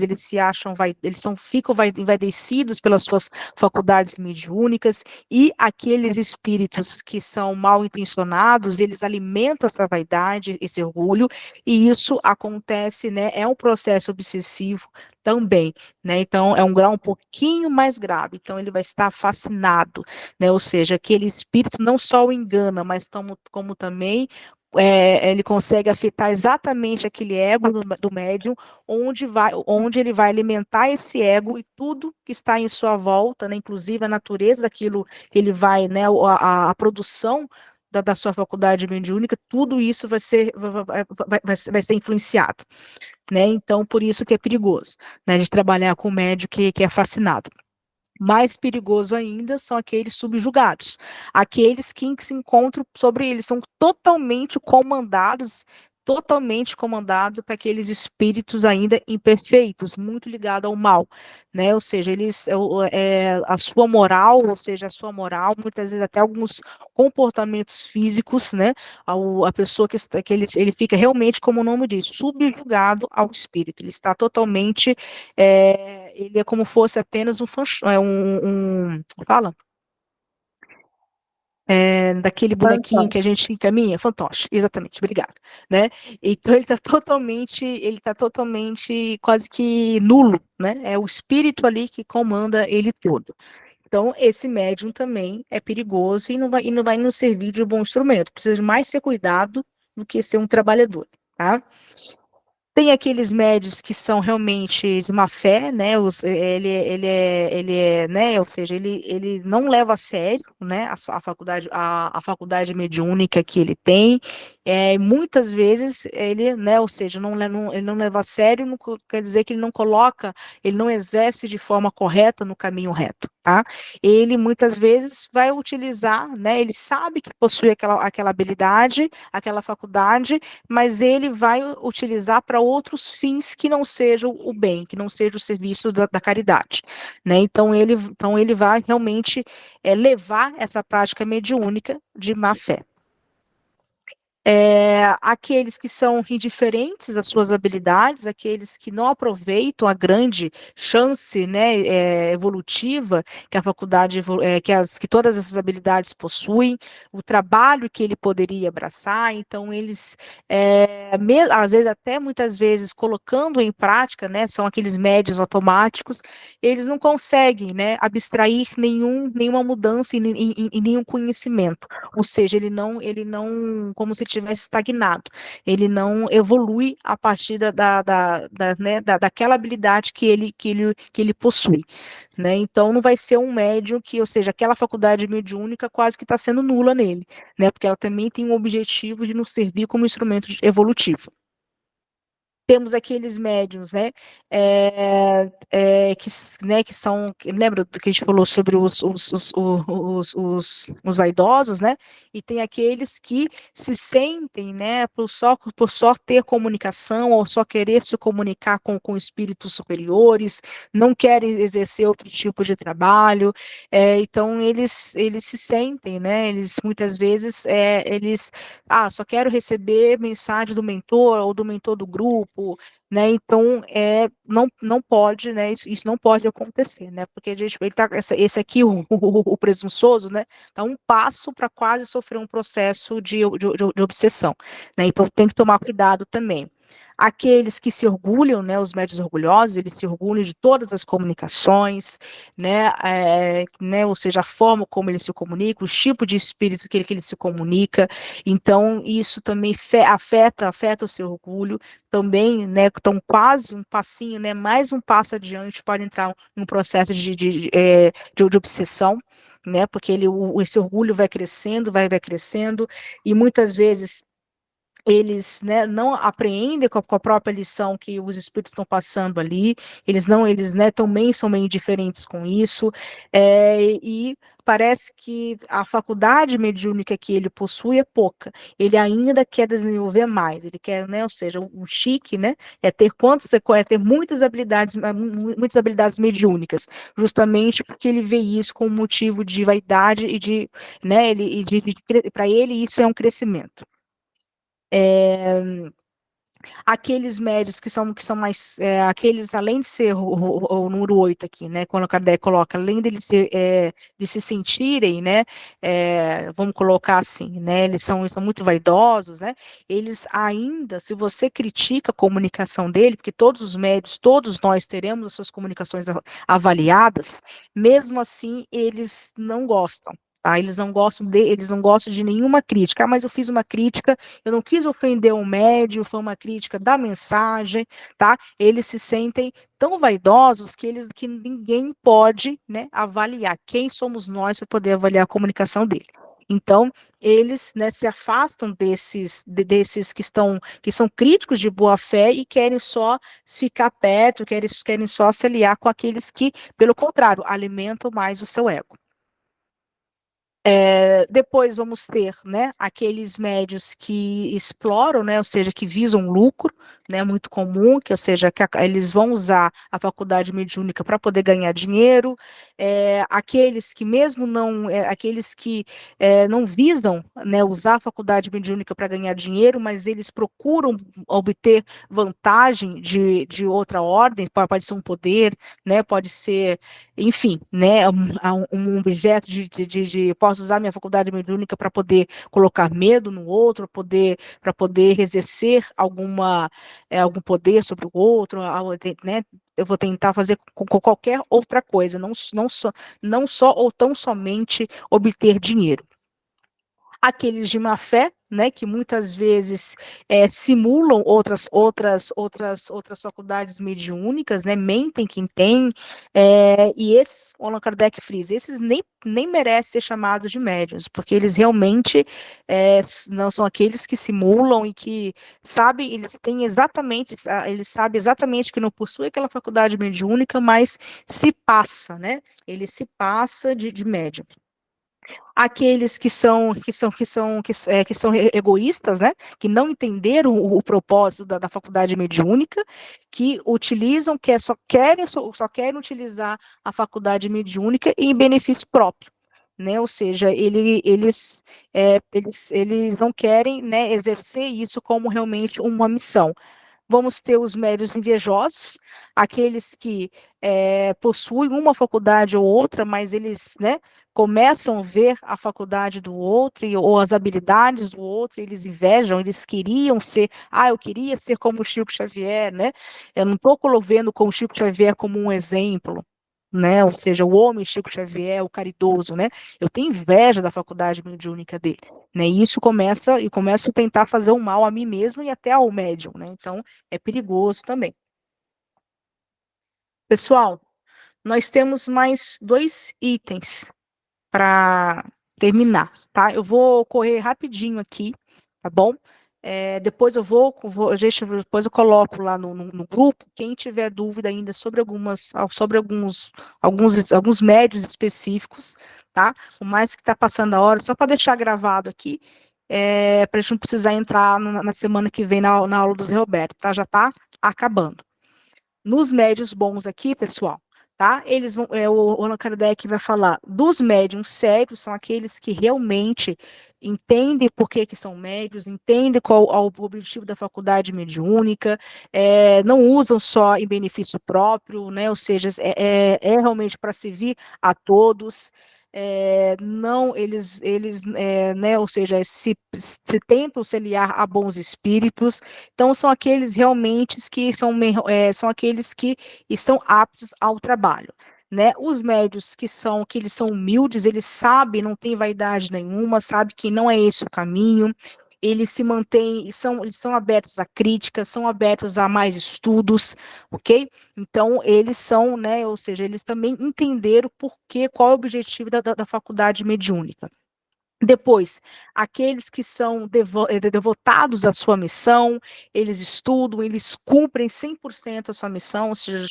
ficam envaidecidos pelas suas faculdades mediúnicas, e aqueles espíritos que são mal intencionados, eles alimentam essa vaidade, esse orgulho, e isso acontece, né, é um processo obsessivo também, né? Então, é um grau um pouquinho mais grave. Então, ele vai estar fascinado, né? Ou seja, aquele espírito não só o engana, mas como também ele consegue afetar exatamente aquele ego do médium, onde ele vai alimentar esse ego e tudo que está em sua volta, né? Inclusive a natureza daquilo que ele vai, né? A produção da sua faculdade mediúnica, tudo isso vai ser influenciado, né? Então, por isso que é perigoso, né, de trabalhar com médium que é fascinado. Mais perigoso ainda são aqueles subjugados, aqueles que se encontram eles são totalmente comandados totalmente comandado para aqueles espíritos ainda imperfeitos, muito ligados ao mal, né? Ou seja, a sua moral, ou seja, a sua moral, muitas vezes até alguns comportamentos físicos, né? A pessoa ele fica realmente, como o nome diz, subjugado ao espírito. Ele está totalmente, ele é como fosse apenas fala? Daquele bonequinho que a gente encaminha, fantoche, exatamente, obrigada, né? Então ele tá totalmente quase que nulo, né? É o espírito ali que comanda ele todo. Então, esse médium também é perigoso e não vai nos servir de bom instrumento. Precisa mais ser cuidado do que ser um trabalhador, tá? Tem aqueles médios que são realmente de má fé, né? Ele é, né? Ou seja, ele não leva a sério, né? A faculdade mediúnica que ele tem. Muitas vezes ele, né? Ou seja, ele não leva a sério, não quer dizer que ele não coloca, ele não exerce de forma correta no caminho reto, tá? Ele muitas vezes vai utilizar, né? Ele sabe que possui aquela habilidade, aquela faculdade, mas ele vai utilizar para outros fins que não sejam o bem, que não seja o serviço da caridade, né? Então ele vai realmente levar essa prática mediúnica de má fé. Aqueles que são indiferentes às suas habilidades, aqueles que não aproveitam a grande chance, né, evolutiva que a faculdade, que todas essas habilidades possuem, o trabalho que ele poderia abraçar, então eles, às vezes até muitas vezes colocando em prática, né, são aqueles médios automáticos, eles não conseguem, né, abstrair nenhuma mudança e nenhum conhecimento, ou seja, ele não, como se tivesse estagnado, ele não evolui a partir né, daquela habilidade que ele possui, né? Então não vai ser um médium que, ou seja, aquela faculdade mediúnica quase que está sendo nula nele, né? Porque ela também tem um objetivo de nos servir como instrumento evolutivo. Temos aqueles médiums, né, que são, lembra que a gente falou sobre os vaidosos, né, e tem aqueles que se sentem, né, por só ter comunicação, ou só querer se comunicar com espíritos superiores, não querem exercer outro tipo de trabalho, então eles se sentem, né, eles muitas vezes, só quero receber mensagem do mentor, ou do mentor do grupo, né? Então, não pode, né? Isso não pode acontecer, né? Porque ele tá, esse aqui, o presunçoso, né? Tá um passo para quase sofrer um processo de obsessão, né? Então, tem que tomar cuidado também. Aqueles que se orgulham, né, os médios orgulhosos, eles se orgulham de todas as comunicações, né, ou seja, a forma como ele se comunica, o tipo de espírito que ele se comunica, então isso também afeta o seu orgulho, também, né, estão quase um passinho, né, mais um passo adiante para entrar num processo de obsessão, né, porque esse orgulho vai crescendo, vai crescendo, e muitas vezes eles, né, não apreendem com a própria lição que os espíritos estão passando ali, eles, né, também são meio indiferentes com isso, e parece que a faculdade mediúnica que ele possui é pouca, ele ainda quer desenvolver mais, ele quer, né, ou seja, o chique, né, é ter muitas habilidades mediúnicas, justamente porque ele vê isso como motivo de vaidade e de, né, para ele isso é um crescimento. Aqueles médios que são mais, aqueles, além de ser o número 8 aqui, né, quando o Kardec coloca, além de se sentirem, né, vamos colocar assim, né, eles são muito vaidosos, né, eles ainda, se você critica a comunicação dele, porque todos os médios, todos nós teremos as suas comunicações avaliadas, mesmo assim, eles não gostam. Tá? Eles não gostam de nenhuma crítica. Mas eu fiz uma crítica, eu não quis ofender o médium, foi uma crítica da mensagem, tá? Eles se sentem tão vaidosos que ninguém pode, né, avaliar. Quem somos nós para poder avaliar a comunicação dele? Então, eles, né, se afastam desses que são críticos de boa fé e querem só ficar perto, querem só se aliar com aqueles que, pelo contrário, alimentam mais o seu ego. Depois vamos ter, né, aqueles médios que exploram, né, ou seja, que visam lucro, né, muito comum, que, ou seja, que eles vão usar a faculdade mediúnica para poder ganhar dinheiro, aqueles que mesmo não, aqueles que não visam, né, usar a faculdade mediúnica para ganhar dinheiro, mas eles procuram obter vantagem de outra ordem, pode ser um poder, né, pode ser, enfim, né, um objeto posso usar minha faculdade mediúnica para poder colocar medo no outro, para poder exercer algum poder sobre o outro, né? Eu vou tentar fazer com qualquer outra coisa, não só ou tão somente obter dinheiro. Aqueles de má fé, né, que muitas vezes simulam outras faculdades mediúnicas, né, mentem quem tem, e esses, o Allan Kardec frisa, esses nem merecem ser chamados de médiuns, porque eles realmente não são aqueles que simulam e que sabem, eles sabem exatamente que não possui aquela faculdade mediúnica, mas se passa, né, ele se passa de médium. Aqueles que são egoístas, né? Que não entenderam o propósito da faculdade mediúnica, que utilizam, só querem utilizar a faculdade mediúnica em benefício próprio. Né? Ou seja, eles não querem, né, exercer isso como realmente uma missão. Vamos ter os médios invejosos, aqueles que possuem uma faculdade ou outra, mas eles, né, começam a ver a faculdade do outro ou as habilidades do outro, eles invejam, eles queriam ser, eu queria ser como o Chico Xavier, né? Eu não estou vendo com o Chico Xavier como um exemplo, né? Ou seja, o homem Chico Xavier, o caridoso, né? Eu tenho inveja da faculdade mediúnica dele, né? E isso começa a tentar fazer um mal a mim mesmo e até ao médium, né? Então, é perigoso também. Pessoal, nós temos mais 2 itens para terminar, tá? Eu vou correr rapidinho aqui, tá bom? Depois depois eu coloco lá no grupo, quem tiver dúvida ainda sobre alguns médios específicos, tá? Por mais que está passando a hora, só para deixar gravado aqui, para a gente não precisar entrar na semana que vem na aula do Zé Roberto, tá? Já está acabando. Nos médios bons aqui, pessoal, tá? O Allan Kardec vai falar dos médiums sérios, são aqueles que realmente entendem por que são médios, entendem qual é o objetivo da faculdade mediúnica, não usam só em benefício próprio, né? Ou seja, é realmente para servir a todos. Não, eles né, ou seja, se tentam se aliar a bons espíritos, então são aqueles realmente que são aqueles que estão aptos ao trabalho. Né? Os médios que eles são humildes, eles sabem, não tem vaidade nenhuma, sabe que não é esse o caminho, eles se mantêm, eles são abertos a críticas, são abertos a mais estudos, ok? Então, eles são, né, ou seja, eles também entenderam qual é o objetivo da faculdade mediúnica. Depois, aqueles que são devotados à sua missão, eles estudam, eles cumprem 100% a sua missão, ou seja,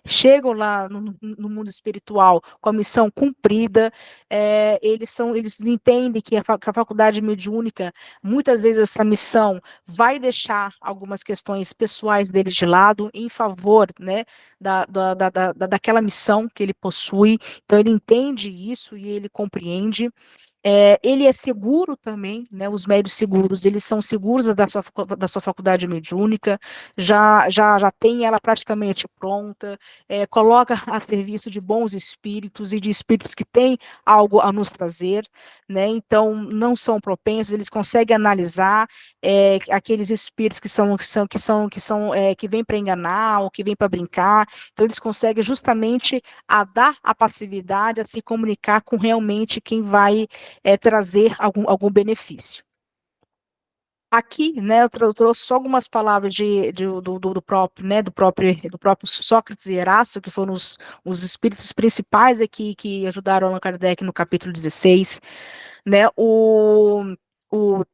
chegam lá no mundo espiritual com a missão cumprida, eles entendem que a faculdade mediúnica, muitas vezes essa missão vai deixar algumas questões pessoais deles de lado, em favor, né, daquela missão que ele possui, então ele entende isso e ele compreende. Ele é seguro também, né? Os médios seguros, eles são seguros da sua faculdade mediúnica, já tem ela praticamente pronta, coloca a serviço de bons espíritos e de espíritos que têm algo a nos trazer, né? Então, não são propensos, eles conseguem analisar aqueles espíritos que vêm para enganar ou que vêm para brincar, então eles conseguem justamente dar a passividade, a se comunicar com realmente quem vai trazer algum benefício. Aqui, né, eu trouxe só algumas palavras do próprio Sócrates e Erasto, que foram os espíritos principais aqui que ajudaram Allan Kardec no capítulo 16, né,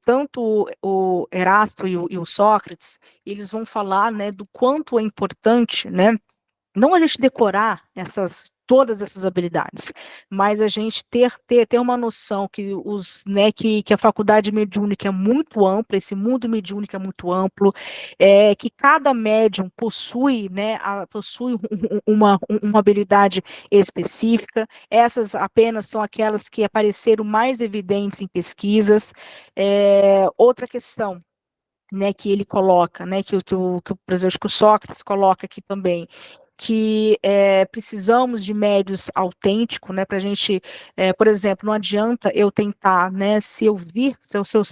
tanto o Erasto e o Sócrates, eles vão falar, né, do quanto é importante, né, não a gente decorar todas essas habilidades, mas a gente ter uma noção que né, que a faculdade mediúnica é muito ampla, esse mundo mediúnico é muito amplo, que cada médium possui, né, possui uma habilidade específica, essas apenas são aquelas que apareceram mais evidentes em pesquisas. Outra questão, né, que ele coloca, né, por exemplo, que o Sócrates coloca aqui também, que precisamos de médios autênticos, né, para a gente, por exemplo, não adianta eu tentar, né, se eu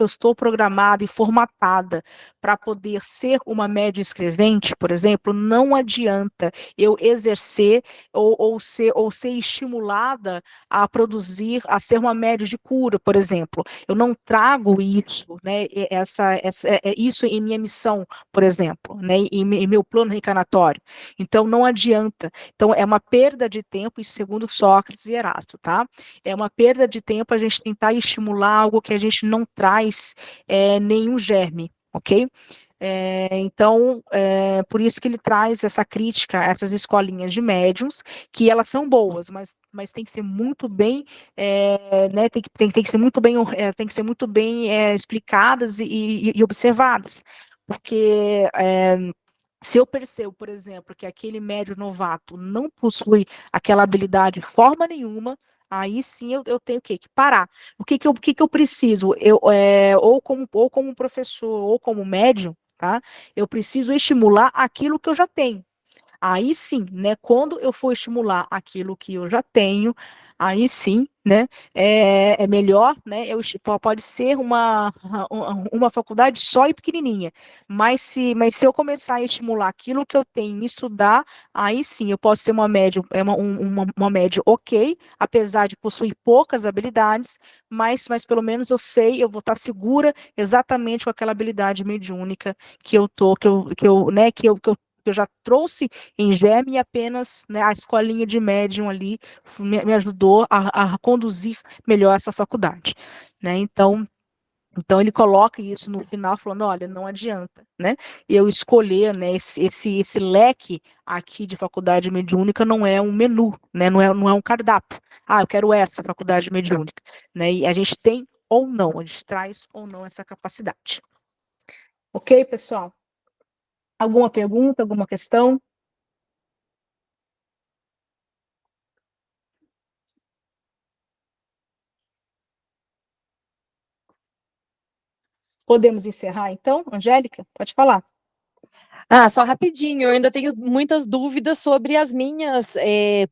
estou programada e formatada para poder ser uma médio escrevente, por exemplo, não adianta eu exercer ou ser estimulada a produzir, a ser uma médio de cura, por exemplo. Eu não trago isso, né, isso em minha missão, por exemplo, né, em meu plano reencarnatório. Então, não adianta. Então, é uma perda de tempo, isso segundo Sócrates e Erasto, tá? É uma perda de tempo a gente tentar estimular algo que a gente não traz nenhum germe, ok? Então, por isso que ele traz essa crítica, essas escolinhas de médiums, que elas são boas, mas tem que ser muito bem, né, tem que ser muito bem, tem que ser muito bem explicadas e observadas, porque se eu percebo, por exemplo, que aquele médio novato não possui aquela habilidade de forma nenhuma, aí sim eu tenho que parar. O que eu preciso? Ou como professor, ou como médium, tá? Eu preciso estimular aquilo que eu já tenho. Aí sim, né? Quando eu for estimular aquilo que eu já tenho, aí sim, né? É melhor, né? Pode ser uma faculdade só e pequenininha, mas se eu começar a estimular aquilo que eu tenho e estudar, aí sim, eu posso ser uma média, uma média ok, apesar de possuir poucas habilidades, mas pelo menos eu sei, eu vou estar segura exatamente com aquela habilidade mediúnica que eu tô, né, que eu já trouxe em germe e apenas, né, a escolinha de médium ali me ajudou a conduzir melhor essa faculdade, né? Então ele coloca isso no final falando, olha, não adianta, né? Eu escolher, né, esse leque aqui de faculdade mediúnica não é um menu, né? Não é um cardápio. Ah, eu quero essa faculdade mediúnica, né? E a gente tem ou não, a gente traz ou não essa capacidade. Ok, pessoal? Alguma pergunta, alguma questão? Podemos encerrar, então? Angélica, pode falar. Só rapidinho, eu ainda tenho muitas dúvidas sobre as minhas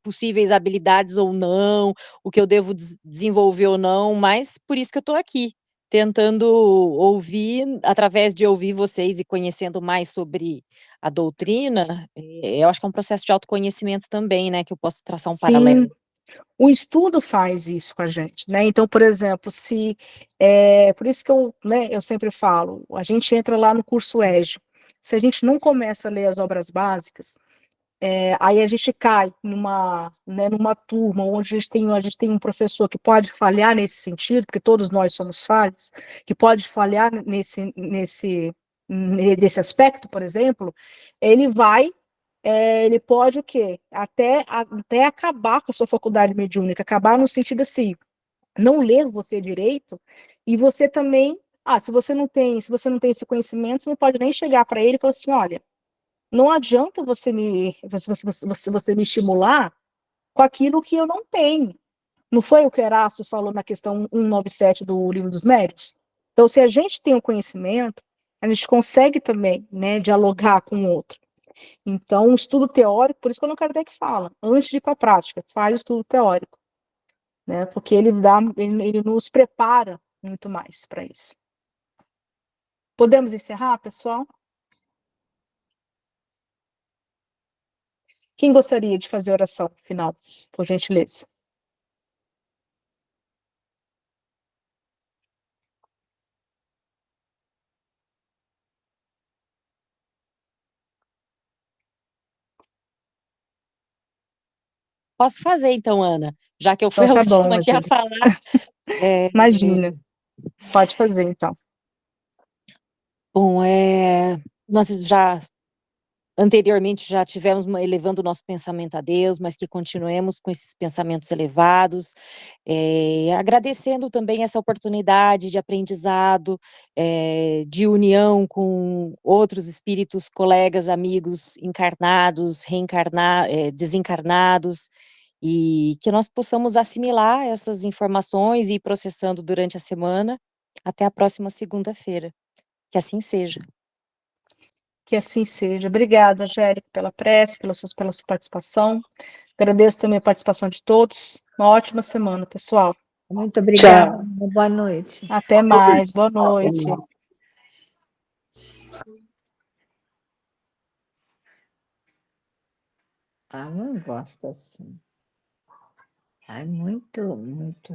possíveis habilidades ou não, o que eu devo desenvolver ou não, mas por isso que eu estou aqui, tentando ouvir, através de ouvir vocês e conhecendo mais sobre a doutrina, eu acho que é um processo de autoconhecimento também, né, que eu posso traçar um paralelo. Sim, o estudo faz isso com a gente, né? Então, por exemplo, por isso que eu sempre falo, a gente entra lá no curso EJO, se a gente não começa a ler as obras básicas, aí a gente cai numa turma onde a gente tem um professor que pode falhar nesse sentido, porque todos nós somos falhos, que pode falhar nesse aspecto, por exemplo, ele vai ele pode o quê? Até acabar com a sua faculdade mediúnica, acabar no sentido assim, não ler você direito, e você também, se você não tem esse conhecimento, você não pode nem chegar para ele e falar assim, olha, não adianta você me estimular com aquilo que eu não tenho. Não foi o que Erasto falou na questão 197 do Livro dos Médiuns? Então, se a gente tem o conhecimento, a gente consegue também, né, dialogar com o outro. Então, o estudo teórico, por isso que o Kardec fala, antes de ir para a prática, faz o estudo teórico, né? Porque ele nos prepara muito mais para isso. Podemos encerrar, pessoal? Quem gostaria de fazer a oração final, por gentileza? Posso fazer então, Ana, já que eu fui Então, a tá bom, última aqui a Angélica. falar. Imagina. Pode fazer, então. Bom, nós já anteriormente já tivemos elevando o nosso pensamento a Deus, mas que continuemos com esses pensamentos elevados, agradecendo também essa oportunidade de aprendizado, de união com outros espíritos, colegas, amigos, encarnados, desencarnados, e que nós possamos assimilar essas informações e ir processando durante a semana, até a próxima segunda-feira. Que assim seja. Que assim seja. Obrigada, Angélica, pela prece, pela sua participação. Agradeço também a participação de todos. Uma ótima semana, pessoal. Muito obrigada. Boa noite. Até mais. Boa noite. Não gosto assim. É muito, muito.